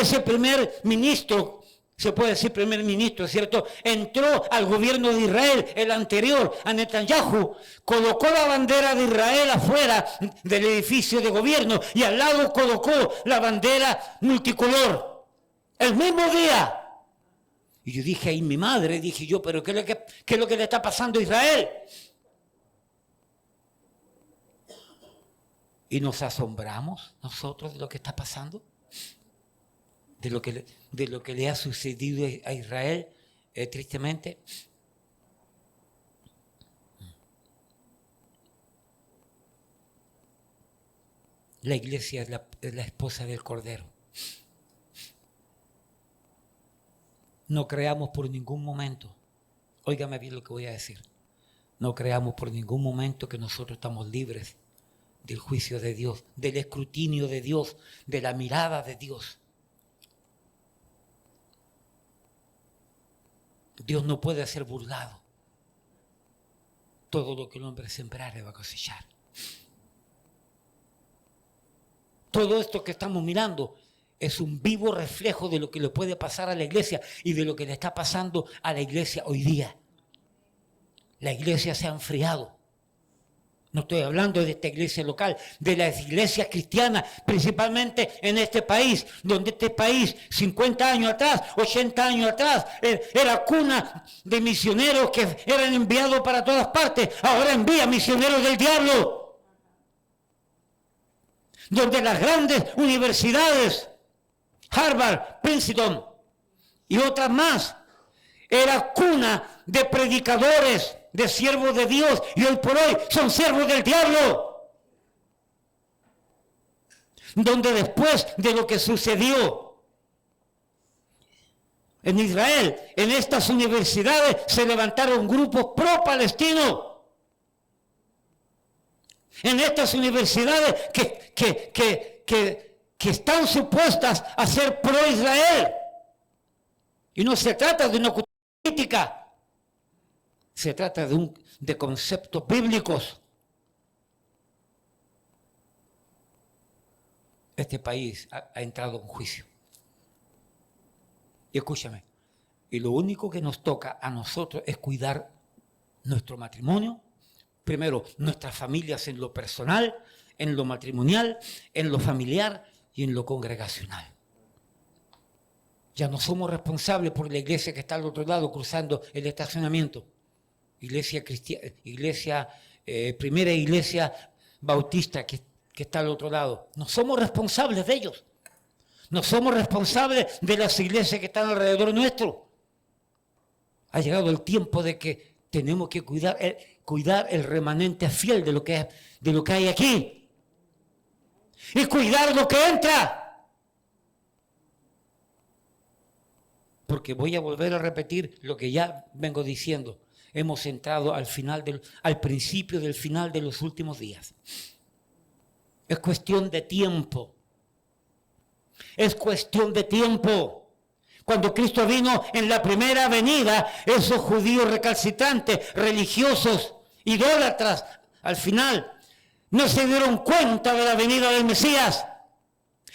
ese primer ministro, se puede decir primer ministro, ¿cierto?, entró al gobierno de Israel, el anterior a Netanyahu, colocó la bandera de Israel afuera del edificio de gobierno y al lado colocó la bandera multicolor, el mismo día. Y yo dije, ahí mi madre, dije yo, pero ¿qué es lo que le está pasando a Israel? Y nos asombramos nosotros de lo que está pasando, de lo que le ha sucedido a Israel, tristemente. La iglesia es la esposa del Cordero. No creamos por ningún momento, óigame bien lo que voy a decir, no creamos por ningún momento que nosotros estamos libres del juicio de Dios, del escrutinio de Dios, de la mirada de Dios. Dios no puede ser burlado. Todo lo que el hombre sembrare va a cosechar. Todo esto que estamos mirando es un vivo reflejo de lo que le puede pasar a la iglesia y de lo que le está pasando a la iglesia hoy día. La iglesia se ha enfriado. No estoy hablando de esta iglesia local, de las iglesias cristianas, principalmente en este país, donde este país 50 años atrás, 80 años atrás, era cuna de misioneros que eran enviados para todas partes. Ahora envía misioneros del diablo. Donde las grandes universidades, Harvard, Princeton y otras más, era cuna de predicadores, de siervos de Dios, y hoy por hoy son siervos del diablo. Donde después de lo que sucedió en Israel, en estas universidades se levantaron grupos pro-palestinos. En estas universidades que están supuestas a ser pro-Israel. Y no se trata de una política. Se trata de conceptos bíblicos. Este país ha entrado en juicio. Y escúchame, y lo único que nos toca a nosotros es cuidar nuestro matrimonio, primero nuestras familias en lo personal, en lo matrimonial, en lo familiar y en lo congregacional. Ya no somos responsables por la iglesia que está al otro lado cruzando el estacionamiento. Iglesia cristiana, primera iglesia bautista que está al otro lado. No somos responsables de ellos. No somos responsables de las iglesias que están alrededor nuestro. Ha llegado el tiempo de que tenemos que cuidar el remanente fiel de lo que hay aquí. Y cuidar lo que entra. Porque voy a volver a repetir lo que ya vengo diciendo. Hemos entrado al principio del final de los últimos días. Es cuestión de tiempo. Es cuestión de tiempo. Cuando Cristo vino en la primera venida, esos judíos recalcitrantes, religiosos, idólatras, al final no se dieron cuenta de la venida del Mesías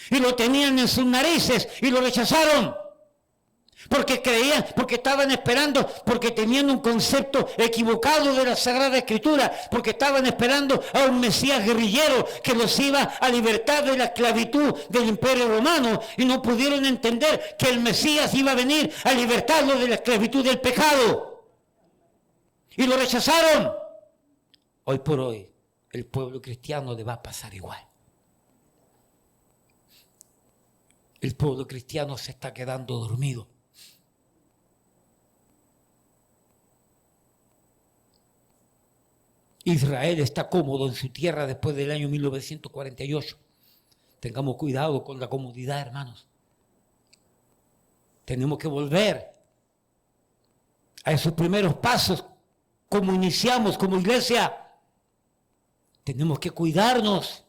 y lo tenían en sus narices y lo rechazaron. Porque creían, porque estaban esperando, porque tenían un concepto equivocado de la Sagrada Escritura, porque estaban esperando a un Mesías guerrillero que los iba a libertar de la esclavitud del Imperio Romano y no pudieron entender que el Mesías iba a venir a libertarlos de la esclavitud del pecado. Y lo rechazaron. Hoy por hoy, el pueblo cristiano le va a pasar igual. El pueblo cristiano se está quedando dormido. Israel está cómodo en su tierra después del año 1948. Tengamos cuidado con la comodidad, hermanos. Tenemos que volver a esos primeros pasos, como iniciamos como iglesia. Tenemos que cuidarnos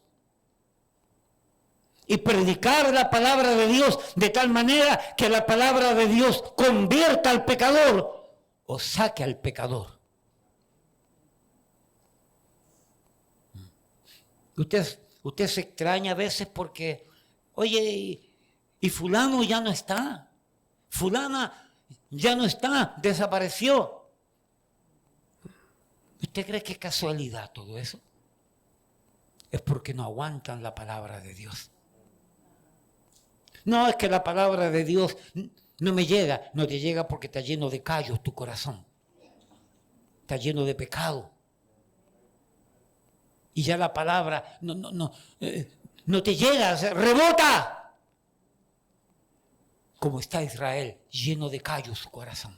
y predicar la palabra de Dios de tal manera que la palabra de Dios convierta al pecador o saque al pecador. Usted se extraña a veces porque, oye, y fulano ya no está, fulana ya no está, desapareció. ¿Usted cree que es casualidad todo eso? Es porque no aguantan la palabra de Dios. No, es que la palabra de Dios no me llega, no te llega porque está lleno de callos tu corazón, está lleno de pecado. Y ya la palabra no te llega, rebota. Como está Israel, lleno de callos su corazón.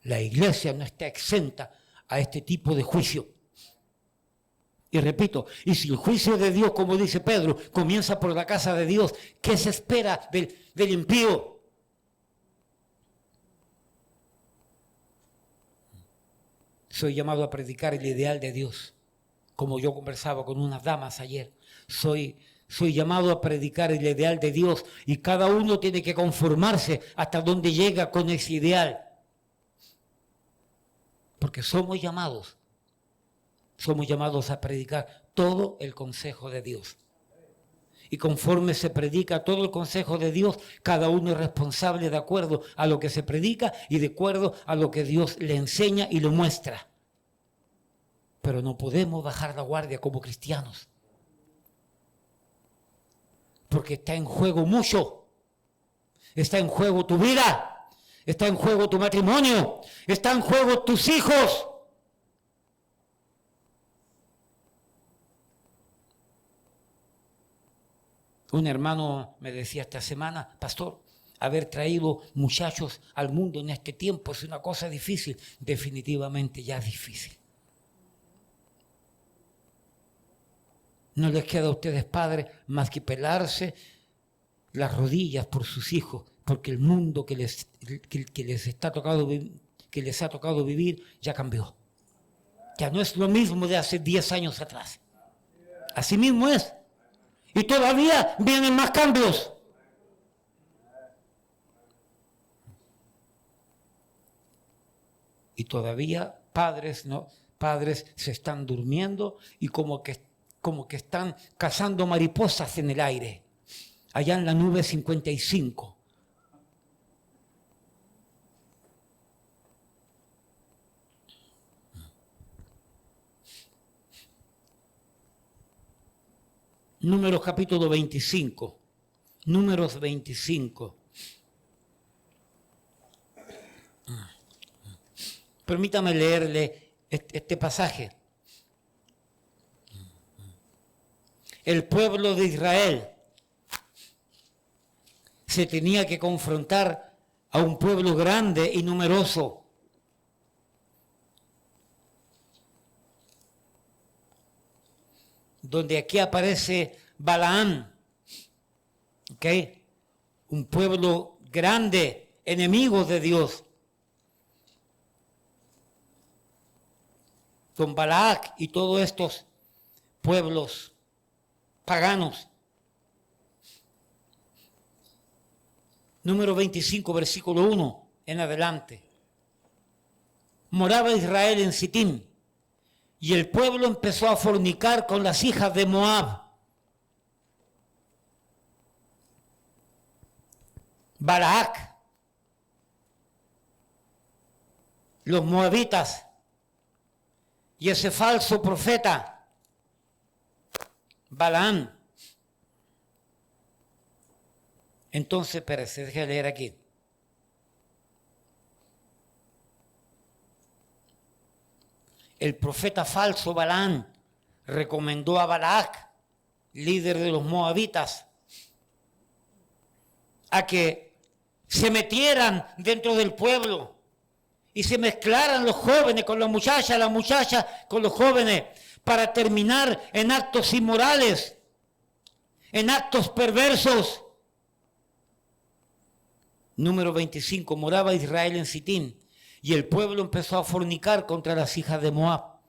La iglesia no está exenta a este tipo de juicio. Y repito, y si el juicio de Dios, como dice Pedro, comienza por la casa de Dios, ¿qué se espera del impío? Soy llamado a predicar el ideal de Dios, como yo conversaba con unas damas ayer. Soy llamado a predicar el ideal de Dios y cada uno tiene que conformarse hasta donde llega con ese ideal. Porque somos llamados a predicar todo el consejo de Dios. Y conforme se predica todo el consejo de Dios, cada uno es responsable de acuerdo a lo que se predica y de acuerdo a lo que Dios le enseña y lo muestra. Pero no podemos bajar la guardia como cristianos. Porque está en juego mucho. Está en juego tu vida. Está en juego tu matrimonio. Está en juego tus hijos. Un hermano me decía esta semana, pastor, haber traído muchachos al mundo en este tiempo es una cosa difícil. Definitivamente ya es difícil. No les queda a ustedes, padres, más que pelarse las rodillas por sus hijos, porque el mundo que les ha tocado vivir ya cambió. Ya no es lo mismo de hace 10 años atrás. Así mismo es. Y todavía vienen más cambios. Y todavía padres se están durmiendo y como que están cazando mariposas en el aire, allá en la nube 55. Números capítulo 25. Números 25. Permítame leerle este pasaje. El pueblo de Israel se tenía que confrontar a un pueblo grande y numeroso. Donde aquí aparece Balaam, ¿ok? Un pueblo grande, enemigo de Dios. Con Balac y todos estos pueblos paganos. Número 25, versículo 1 en adelante. Moraba Israel en Sitín, y el pueblo empezó a fornicar con las hijas de Moab. Balac, los moabitas, y ese falso profeta, Balaam. Entonces, espérese, déjeme leer aquí. El profeta falso Balaam recomendó a Balac, líder de los moabitas, a que se metieran dentro del pueblo y se mezclaran los jóvenes con las muchachas con los jóvenes, para terminar en actos inmorales, en actos perversos. Número 25, moraba Israel en Sitín, y el pueblo empezó a fornicar con las hijas de Moab,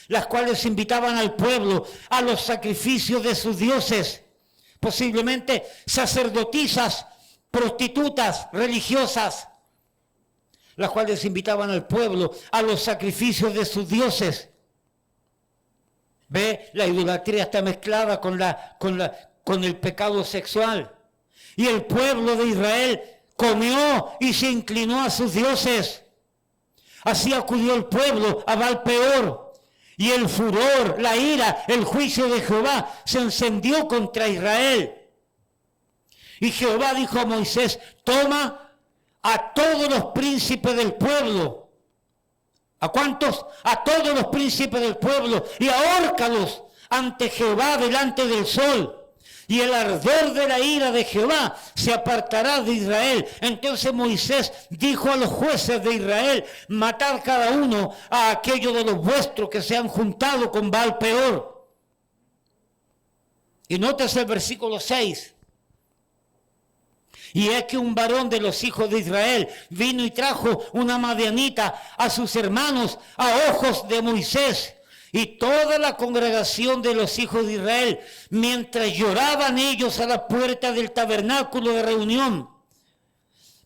las cuales invitaban al pueblo a los sacrificios de sus dioses, posiblemente sacerdotisas, prostitutas, religiosas, las cuales invitaban al pueblo a los sacrificios de sus dioses. ¿Ve? La idolatría está mezclada con el pecado sexual. Y el pueblo de Israel comió y se inclinó a sus dioses. Así acudió el pueblo a Baal-peor. Y el furor, la ira, el juicio de Jehová se encendió contra Israel. Y Jehová dijo a Moisés: toma a todos los príncipes del pueblo. ¿A cuántos? A todos los príncipes del pueblo, y ahórcalos ante Jehová delante del sol. Y el ardor de la ira de Jehová se apartará de Israel. Entonces Moisés dijo a los jueces de Israel: matad cada uno a aquellos de los vuestros que se han juntado con Baal-peor. Y nótese el versículo 6. Y es que un varón de los hijos de Israel vino y trajo una madianita a sus hermanos a ojos de Moisés. Y toda la congregación de los hijos de Israel, mientras lloraban ellos a la puerta del tabernáculo de reunión,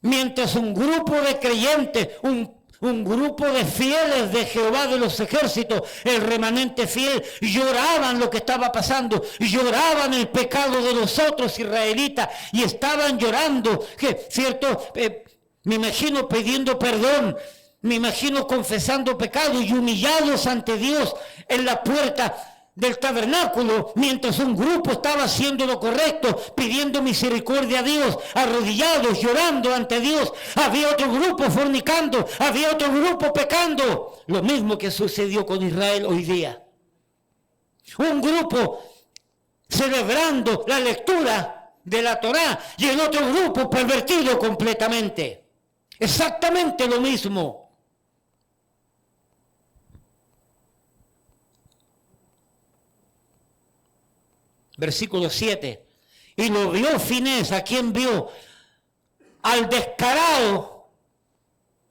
mientras un grupo de creyentes, un un grupo de fieles de Jehová de los ejércitos, el remanente fiel, lloraban lo que estaba pasando, lloraban el pecado de los otros israelitas y estaban llorando, ¿cierto? Me imagino pidiendo perdón, me imagino confesando pecado y humillados ante Dios en la puerta del tabernáculo, mientras un grupo estaba haciendo lo correcto, pidiendo misericordia a Dios, arrodillados, llorando ante Dios. Había otro grupo fornicando, había otro grupo pecando. Lo mismo que sucedió con Israel hoy día. Un grupo celebrando la lectura de la Torá y el otro grupo pervertido completamente. Exactamente lo mismo. Versículo 7. Y lo vio Finés. ¿A quién vio? Al descarado.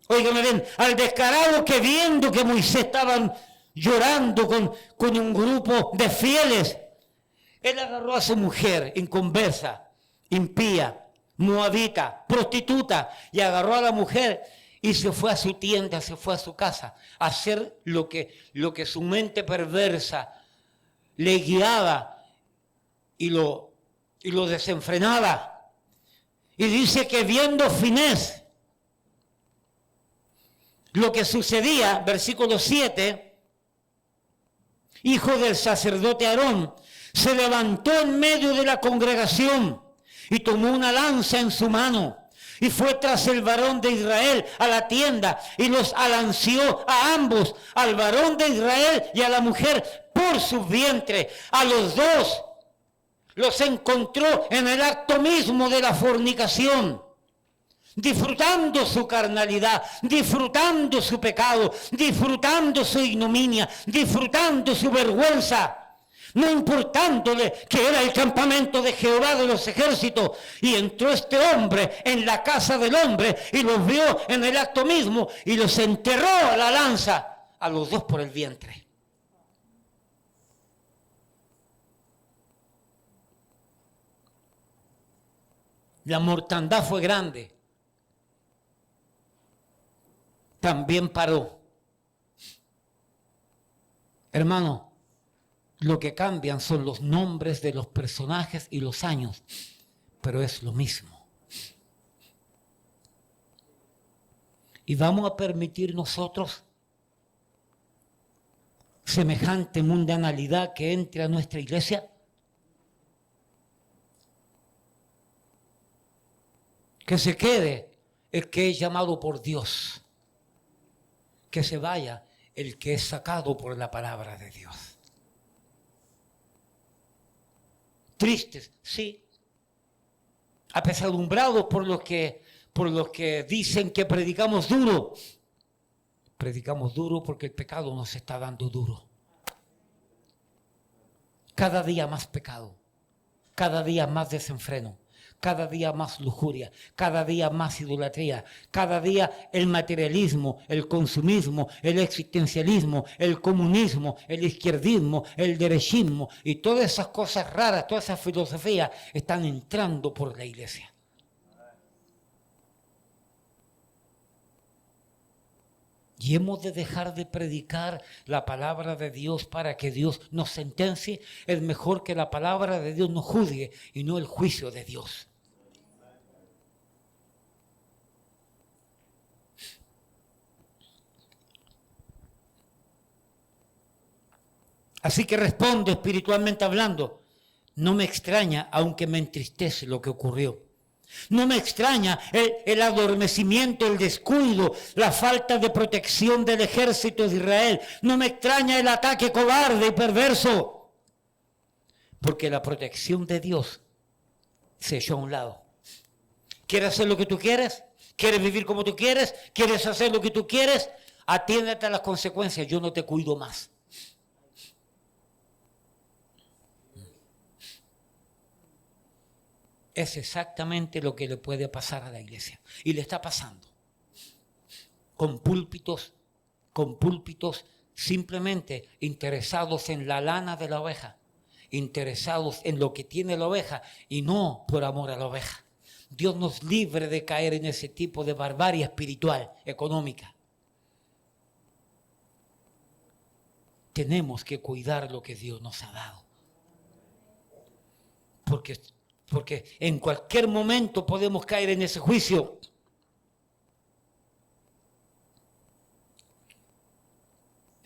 Óigame bien, al descarado que viendo que Moisés estaban llorando con un grupo de fieles, él agarró a su mujer inconversa, impía, moabita, prostituta, y agarró a la mujer y se fue a su tienda, se fue a su casa, a hacer lo que su mente perversa le guiaba y lo desenfrenaba. Y dice que viendo Finés lo que sucedía, versículo 7, hijo del sacerdote Aarón, se levantó en medio de la congregación y tomó una lanza en su mano y fue tras el varón de Israel a la tienda y los alanceó a ambos, al varón de Israel y a la mujer, por su vientre. A los dos los encontró en el acto mismo de la fornicación, disfrutando su carnalidad, disfrutando su pecado, disfrutando su ignominia, disfrutando su vergüenza, no importándole que era el campamento de Jehová de los ejércitos. Y entró este hombre en la casa del hombre y los vio en el acto mismo y los enterró a la lanza, a los dos por el vientre. La mortandad fue grande. También paró. Hermano, lo que cambian son los nombres de los personajes y los años, pero es lo mismo. Y vamos a permitir nosotros semejante mundanalidad que entre a nuestra iglesia. Que se quede el que es llamado por Dios. Que se vaya el que es sacado por la palabra de Dios. Tristes, sí. Apesadumbrados por los que dicen que predicamos duro. Predicamos duro porque el pecado nos está dando duro. Cada día más pecado. Cada día más desenfreno. Cada día más lujuria, cada día más idolatría, cada día el materialismo, el consumismo, el existencialismo, el comunismo, el izquierdismo, el derechismo y todas esas cosas raras, todas esas filosofías están entrando por la iglesia. Y hemos de dejar de predicar la palabra de Dios para que Dios nos sentencie. Es mejor que la palabra de Dios nos juzgue y no el juicio de Dios. Así que respondo espiritualmente hablando. No me extraña, aunque me entristece lo que ocurrió. No me extraña el adormecimiento, el descuido, la falta de protección del ejército de Israel. No me extraña el ataque cobarde y perverso. Porque la protección de Dios se echó a un lado. ¿Quieres hacer lo que tú quieres? ¿Quieres vivir como tú quieres? ¿Quieres hacer lo que tú quieres? Atiéndete a las consecuencias. Yo no te cuido más. Es exactamente lo que le puede pasar a la iglesia. Y le está pasando. Con púlpitos simplemente interesados en la lana de la oveja. Interesados en lo que tiene la oveja y no por amor a la oveja. Dios nos libre de caer en ese tipo de barbarie espiritual, económica. tenemos que cuidar lo que Dios nos ha dado. Porque en cualquier momento podemos caer en ese juicio.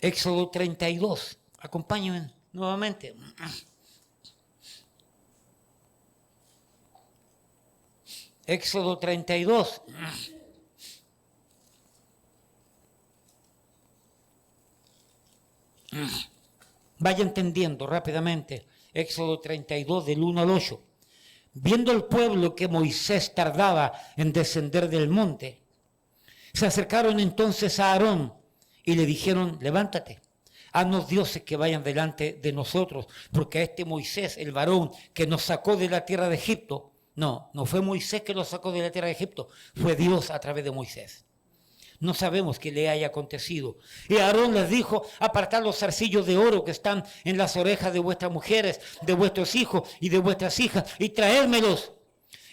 Éxodo 32. Acompáñenme nuevamente. Éxodo 32. Vaya entendiendo rápidamente. Éxodo 32 del 1 al 8. Viendo el pueblo que Moisés tardaba en descender del monte, se acercaron entonces a Aarón y le dijeron: levántate, haznos dioses que vayan delante de nosotros, porque a este Moisés, el varón que nos sacó de la tierra de Egipto, no fue Moisés que lo sacó de la tierra de Egipto, fue Dios a través de Moisés. No sabemos qué le haya acontecido. Y Aarón les dijo: apartad los zarcillos de oro que están en las orejas de vuestras mujeres, de vuestros hijos y de vuestras hijas, y traédmelos.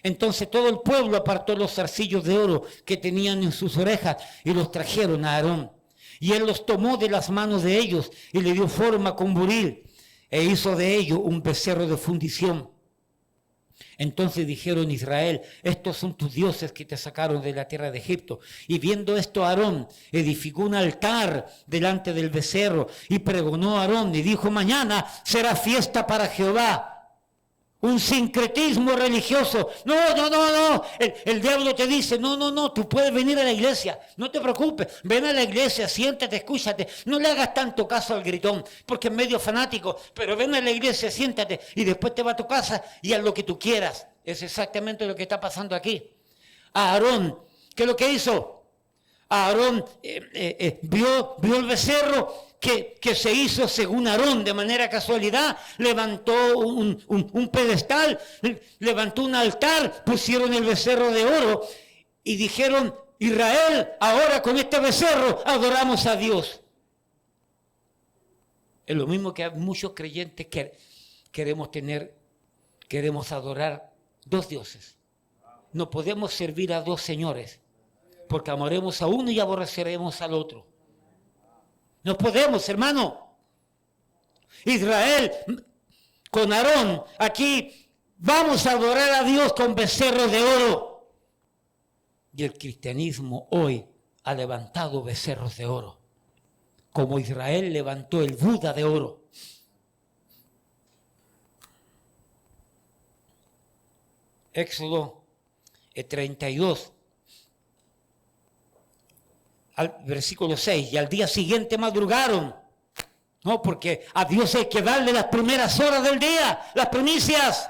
Entonces todo el pueblo apartó los zarcillos de oro que tenían en sus orejas y los trajeron a Aarón. Y él los tomó de las manos de ellos y le dio forma con buril e hizo de ello un becerro de fundición. Entonces dijeron: Israel, estos son tus dioses que te sacaron de la tierra de Egipto. Y viendo esto, Aarón edificó un altar delante del becerro y pregonó a Aarón y dijo: mañana será fiesta para Jehová. Un sincretismo religioso. No. El diablo te dice: no, tú puedes venir a la iglesia. No te preocupes. Ven a la iglesia, siéntate, escúchate. No le hagas tanto caso al gritón, porque es medio fanático. Pero ven a la iglesia, siéntate y después te va a tu casa y haz lo que tú quieras. Es exactamente lo que está pasando aquí. Aarón, ¿qué es lo que hizo? Aarón vio el becerro que se hizo según Aarón, de manera casualidad. Levantó un pedestal, levantó un altar, pusieron el becerro de oro y dijeron: Israel, ahora con este becerro adoramos a Dios. Es lo mismo que muchos creyentes que queremos adorar dos dioses. No podemos servir a dos señores, porque amaremos a uno y aborreceremos al otro. No podemos, hermano. Israel, con Aarón, aquí vamos a adorar a Dios con becerros de oro. Y el cristianismo hoy ha levantado becerros de oro, como Israel levantó el Buda de oro. Éxodo 32. Al versículo 6, y al día siguiente madrugaron, no, porque a Dios hay que darle las primeras horas del día, las primicias,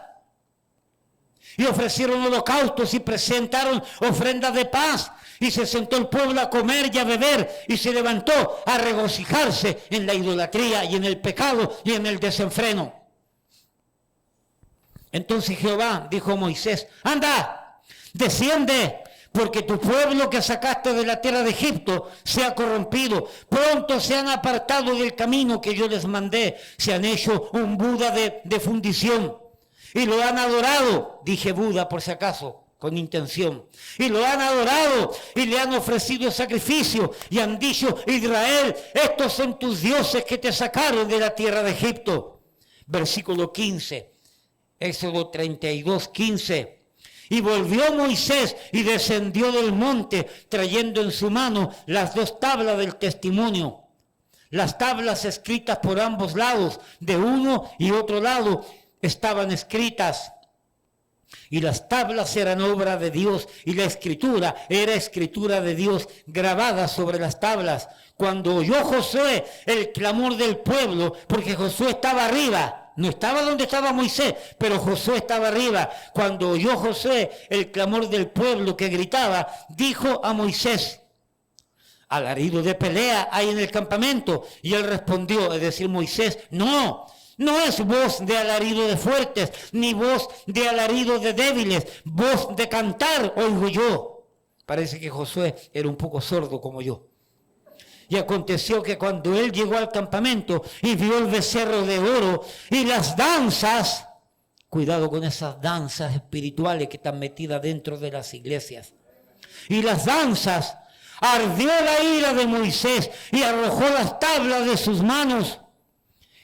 y ofrecieron holocaustos y presentaron ofrendas de paz, y se sentó el pueblo a comer y a beber, y se levantó a regocijarse en la idolatría y en el pecado y en el desenfreno. Entonces Jehová dijo a Moisés: anda, desciende, porque tu pueblo que sacaste de la tierra de Egipto se ha corrompido. Pronto se han apartado del camino que yo les mandé. Se han hecho un Buda de fundición. Y lo han adorado. Dije Buda por si acaso, con intención. Y lo han adorado y le han ofrecido sacrificio. Y han dicho: Israel, estos son tus dioses que te sacaron de la tierra de Egipto. Versículo 15. Éxodo 32, 15. Y volvió Moisés y descendió del monte, trayendo en su mano las dos tablas del testimonio. Las tablas escritas por ambos lados, de uno y otro lado, estaban escritas. Y las tablas eran obra de Dios, y la escritura era escritura de Dios grabada sobre las tablas. Cuando oyó Josué el clamor del pueblo, porque Josué estaba arriba, no estaba donde estaba Moisés, pero Josué estaba arriba. Cuando oyó Josué el clamor del pueblo que gritaba, dijo a Moisés: alarido de pelea hay en el campamento. Y él respondió, es decir, Moisés: no es voz de alarido de fuertes, ni voz de alarido de débiles, voz de cantar oigo yo. Parece que Josué era un poco sordo como yo. Y aconteció que cuando él llegó al campamento y vio el becerro de oro y las danzas, cuidado con esas danzas espirituales que están metidas dentro de las iglesias, y las danzas, ardió la ira de Moisés y arrojó las tablas de sus manos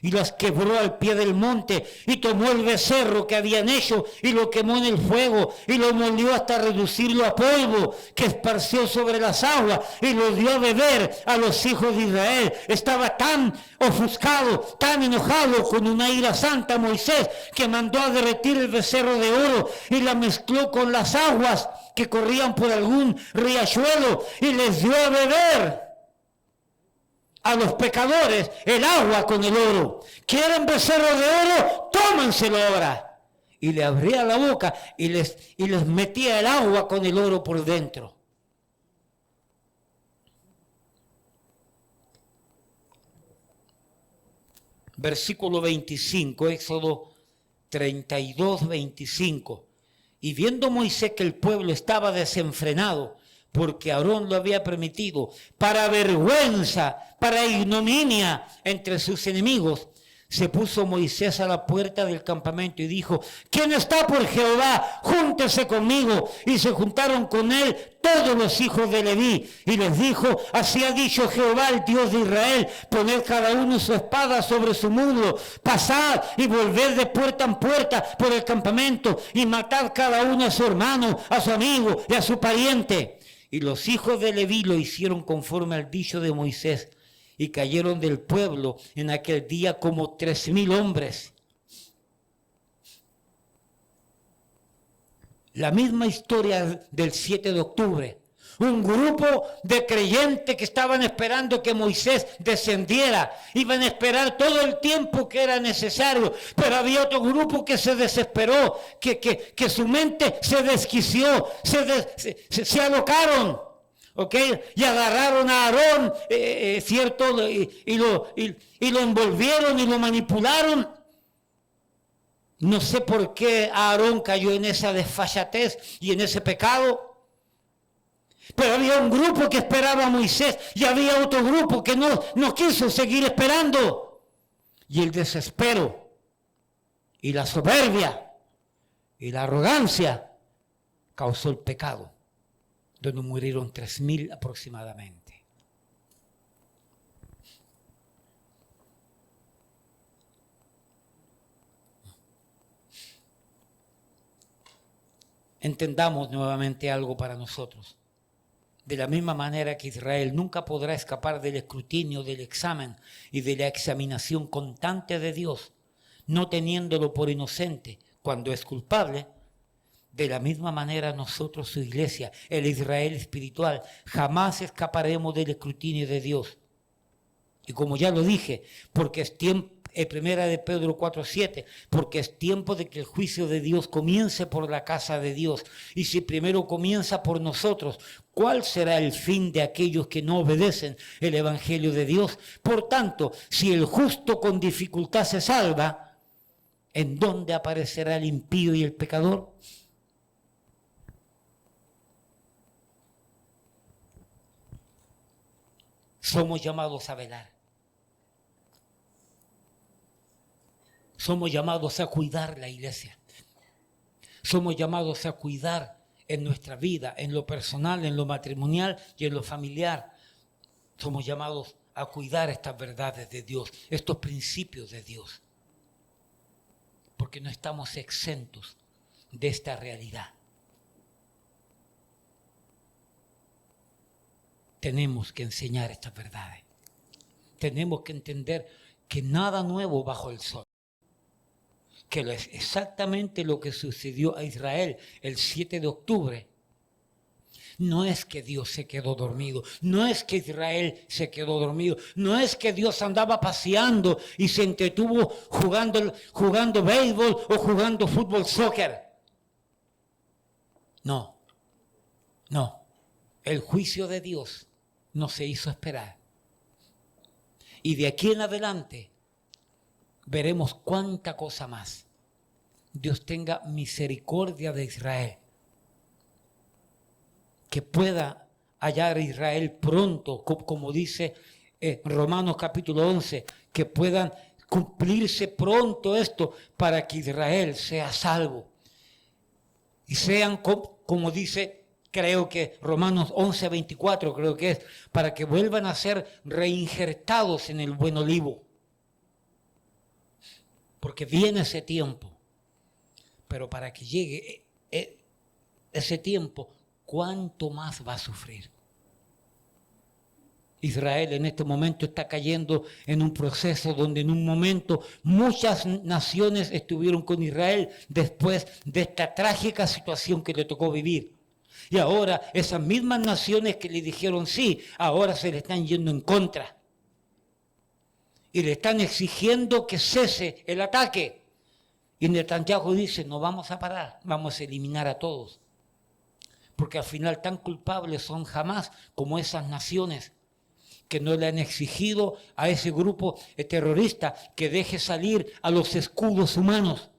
y las quebró al pie del monte, y tomó el becerro que habían hecho y lo quemó en el fuego, y lo molió hasta reducirlo a polvo, que esparció sobre las aguas, y lo dio a beber a los hijos de Israel. Estaba tan ofuscado, tan enojado con una ira santa Moisés, que mandó a derretir el becerro de oro y la mezcló con las aguas que corrían por algún riachuelo, y les dio a beber a los pecadores el agua con el oro. ¿Quieren becerro de oro? Tómenselo ahora. Y le abría la boca y les metía el agua con el oro por dentro. Versículo 25, Éxodo 32, 25. Y viendo Moisés que el pueblo estaba desenfrenado, porque Aarón lo había permitido, para vergüenza, para ignominia entre sus enemigos, se puso Moisés a la puerta del campamento y dijo: ¿quién está por Jehová? Júntese conmigo. Y se juntaron con él todos los hijos de Leví. Y les dijo: así ha dicho Jehová, el Dios de Israel: poned cada uno su espada sobre su muslo, pasad y volved de puerta en puerta por el campamento, y matad cada uno a su hermano, a su amigo y a su pariente. Y los hijos de Leví lo hicieron conforme al dicho de Moisés, y cayeron del pueblo en aquel día como 3,000 hombres. La misma historia del 7 de octubre. Un grupo de creyentes que estaban esperando que Moisés descendiera. Iban a esperar todo el tiempo que era necesario. Pero había otro grupo que se desesperó, que su mente se desquició, se alocaron. ¿Ok? Y agarraron a Aarón, ¿cierto? Y lo envolvieron y lo manipularon. No sé por qué Aarón cayó en esa desfachatez y en ese pecado. Pero había un grupo que esperaba a Moisés y había otro grupo que no quiso seguir esperando. Y el desespero y la soberbia y la arrogancia causó el pecado, donde murieron 3,000 aproximadamente. Entendamos nuevamente algo para nosotros. De la misma manera que Israel nunca podrá escapar del escrutinio, del examen y de la examinación constante de Dios, no teniéndolo por inocente cuando es culpable, de la misma manera nosotros, su iglesia, el Israel espiritual, jamás escaparemos del escrutinio de Dios. Y como ya lo dije, porque es tiempo, primera de Pedro 4:7, porque es tiempo de que el juicio de Dios comience por la casa de Dios. Y si primero comienza por nosotros, ¿cuál será el fin de aquellos que no obedecen el evangelio de Dios? Por tanto, si el justo con dificultad se salva, ¿en dónde aparecerá el impío y el pecador? Somos llamados a velar. Somos llamados a cuidar la iglesia. Somos llamados a cuidar en nuestra vida, en lo personal, en lo matrimonial y en lo familiar. Somos llamados a cuidar estas verdades de Dios, estos principios de Dios. Porque no estamos exentos de esta realidad. Tenemos que enseñar estas verdades. Tenemos que entender que nada nuevo bajo el sol. Que es exactamente lo que sucedió a Israel el 7 de octubre. No es que Dios se quedó dormido, no es que Israel se quedó dormido, no es que Dios andaba paseando y se entretuvo jugando béisbol o jugando fútbol, soccer. No. El juicio de Dios no se hizo esperar. Y de aquí en adelante veremos cuánta cosa más. Dios tenga misericordia de Israel. Que pueda hallar a Israel pronto, como dice Romanos capítulo 11, que puedan cumplirse pronto esto para que Israel sea salvo. Y sean, como dice, creo que Romanos 11, 24, creo que es, para que vuelvan a ser reinjertados en el buen olivo. porque viene ese tiempo. Pero para que llegue ese tiempo, ¿cuánto más va a sufrir? Israel en este momento está cayendo en un proceso donde en un momento muchas naciones estuvieron con Israel después de esta trágica situación que le tocó vivir. Y ahora esas mismas naciones que le dijeron sí, ahora se le están yendo en contra. Y le están exigiendo que cese el ataque. Y Netanyahu dice, no vamos a parar, vamos a eliminar a todos. Porque al final tan culpables son Hamás como esas naciones que no le han exigido a ese grupo terrorista que deje salir a los escudos humanos.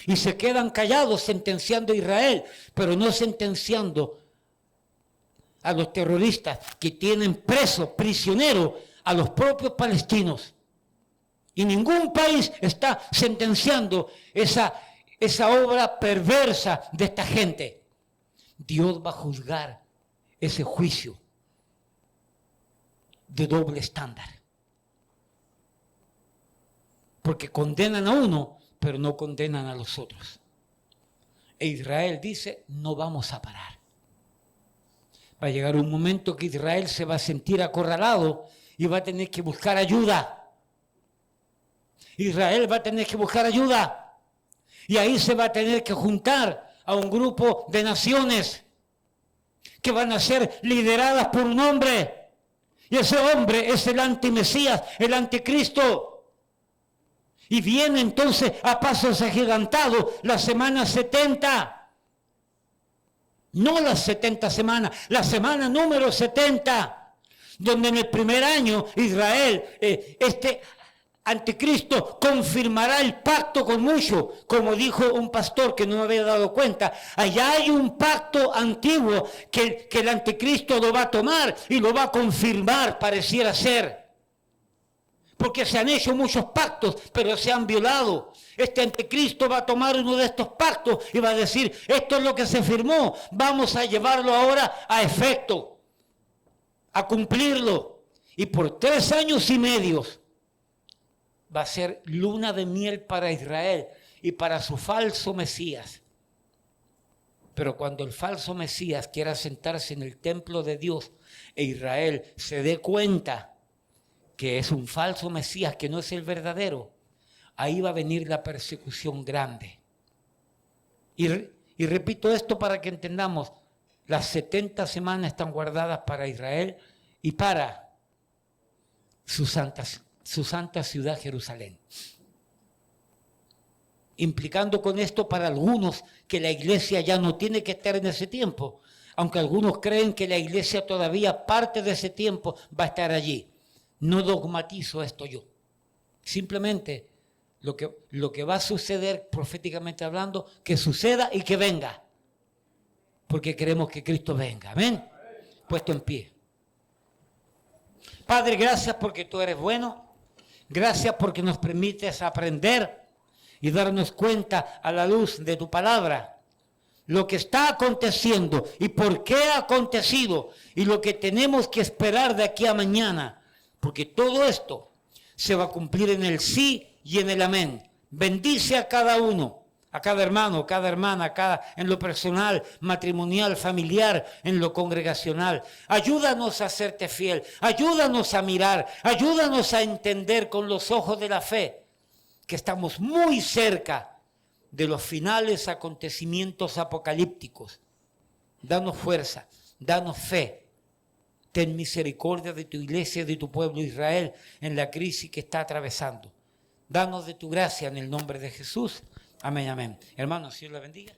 Y se quedan callados sentenciando a Israel, pero no sentenciando a los terroristas que tienen presos, prisioneros, a los propios palestinos. Y ningún país está sentenciando esa obra perversa de esta gente. Dios va a juzgar ese juicio de doble estándar. Porque condenan a uno, pero no condenan a los otros. E Israel dice, no vamos a parar. Va a llegar un momento que Israel se va a sentir acorralado y va a tener que buscar ayuda. Israel va a tener que buscar ayuda. Y ahí se va a tener que juntar a un grupo de naciones que van a ser lideradas por un hombre. Y ese hombre es el antimesías, el anticristo. Y viene entonces a pasos agigantados la semana 70. No las 70 semanas, la semana número 70. Donde en el primer año Israel, este anticristo confirmará el pacto con muchos, como dijo un pastor que no me había dado cuenta. Allá hay un pacto antiguo que el anticristo lo va a tomar y lo va a confirmar, pareciera ser. Porque se han hecho muchos pactos, pero se han violado. Este anticristo va a tomar uno de estos pactos y va a decir, esto es lo que se firmó, vamos a llevarlo ahora a efecto, a cumplirlo. Y por 3 años y medio va a ser luna de miel para Israel y para su falso Mesías. Pero cuando el falso Mesías quiera sentarse en el templo de Dios e Israel se dé cuenta que es un falso Mesías, que no es el verdadero, ahí va a venir la persecución grande. Y repito esto para que entendamos, las 70 semanas están guardadas para Israel y para su santa ciudad Jerusalén. Implicando con esto para algunos que la iglesia ya no tiene que estar en ese tiempo, aunque algunos creen que la iglesia todavía parte de ese tiempo va a estar allí. No dogmatizo esto yo. Simplemente lo que va a suceder proféticamente hablando, que suceda y que venga. Porque queremos que Cristo venga. Amén. Puesto en pie. Padre, gracias porque tú eres bueno. Gracias porque nos permites aprender y darnos cuenta a la luz de tu palabra lo que está aconteciendo y por qué ha acontecido y lo que tenemos que esperar de aquí a mañana. Porque todo esto se va a cumplir en el sí y en el amén. Bendice a cada uno, a cada hermano, cada hermana, en lo personal, matrimonial, familiar, en lo congregacional. Ayúdanos a serte fiel, ayúdanos a mirar, ayúdanos a entender con los ojos de la fe que estamos muy cerca de los finales acontecimientos apocalípticos. Danos fuerza, danos fe. Ten misericordia de tu iglesia y de tu pueblo Israel en la crisis que está atravesando. Danos de tu gracia en el nombre de Jesús. Amén, amén. Hermanos, Dios la bendiga.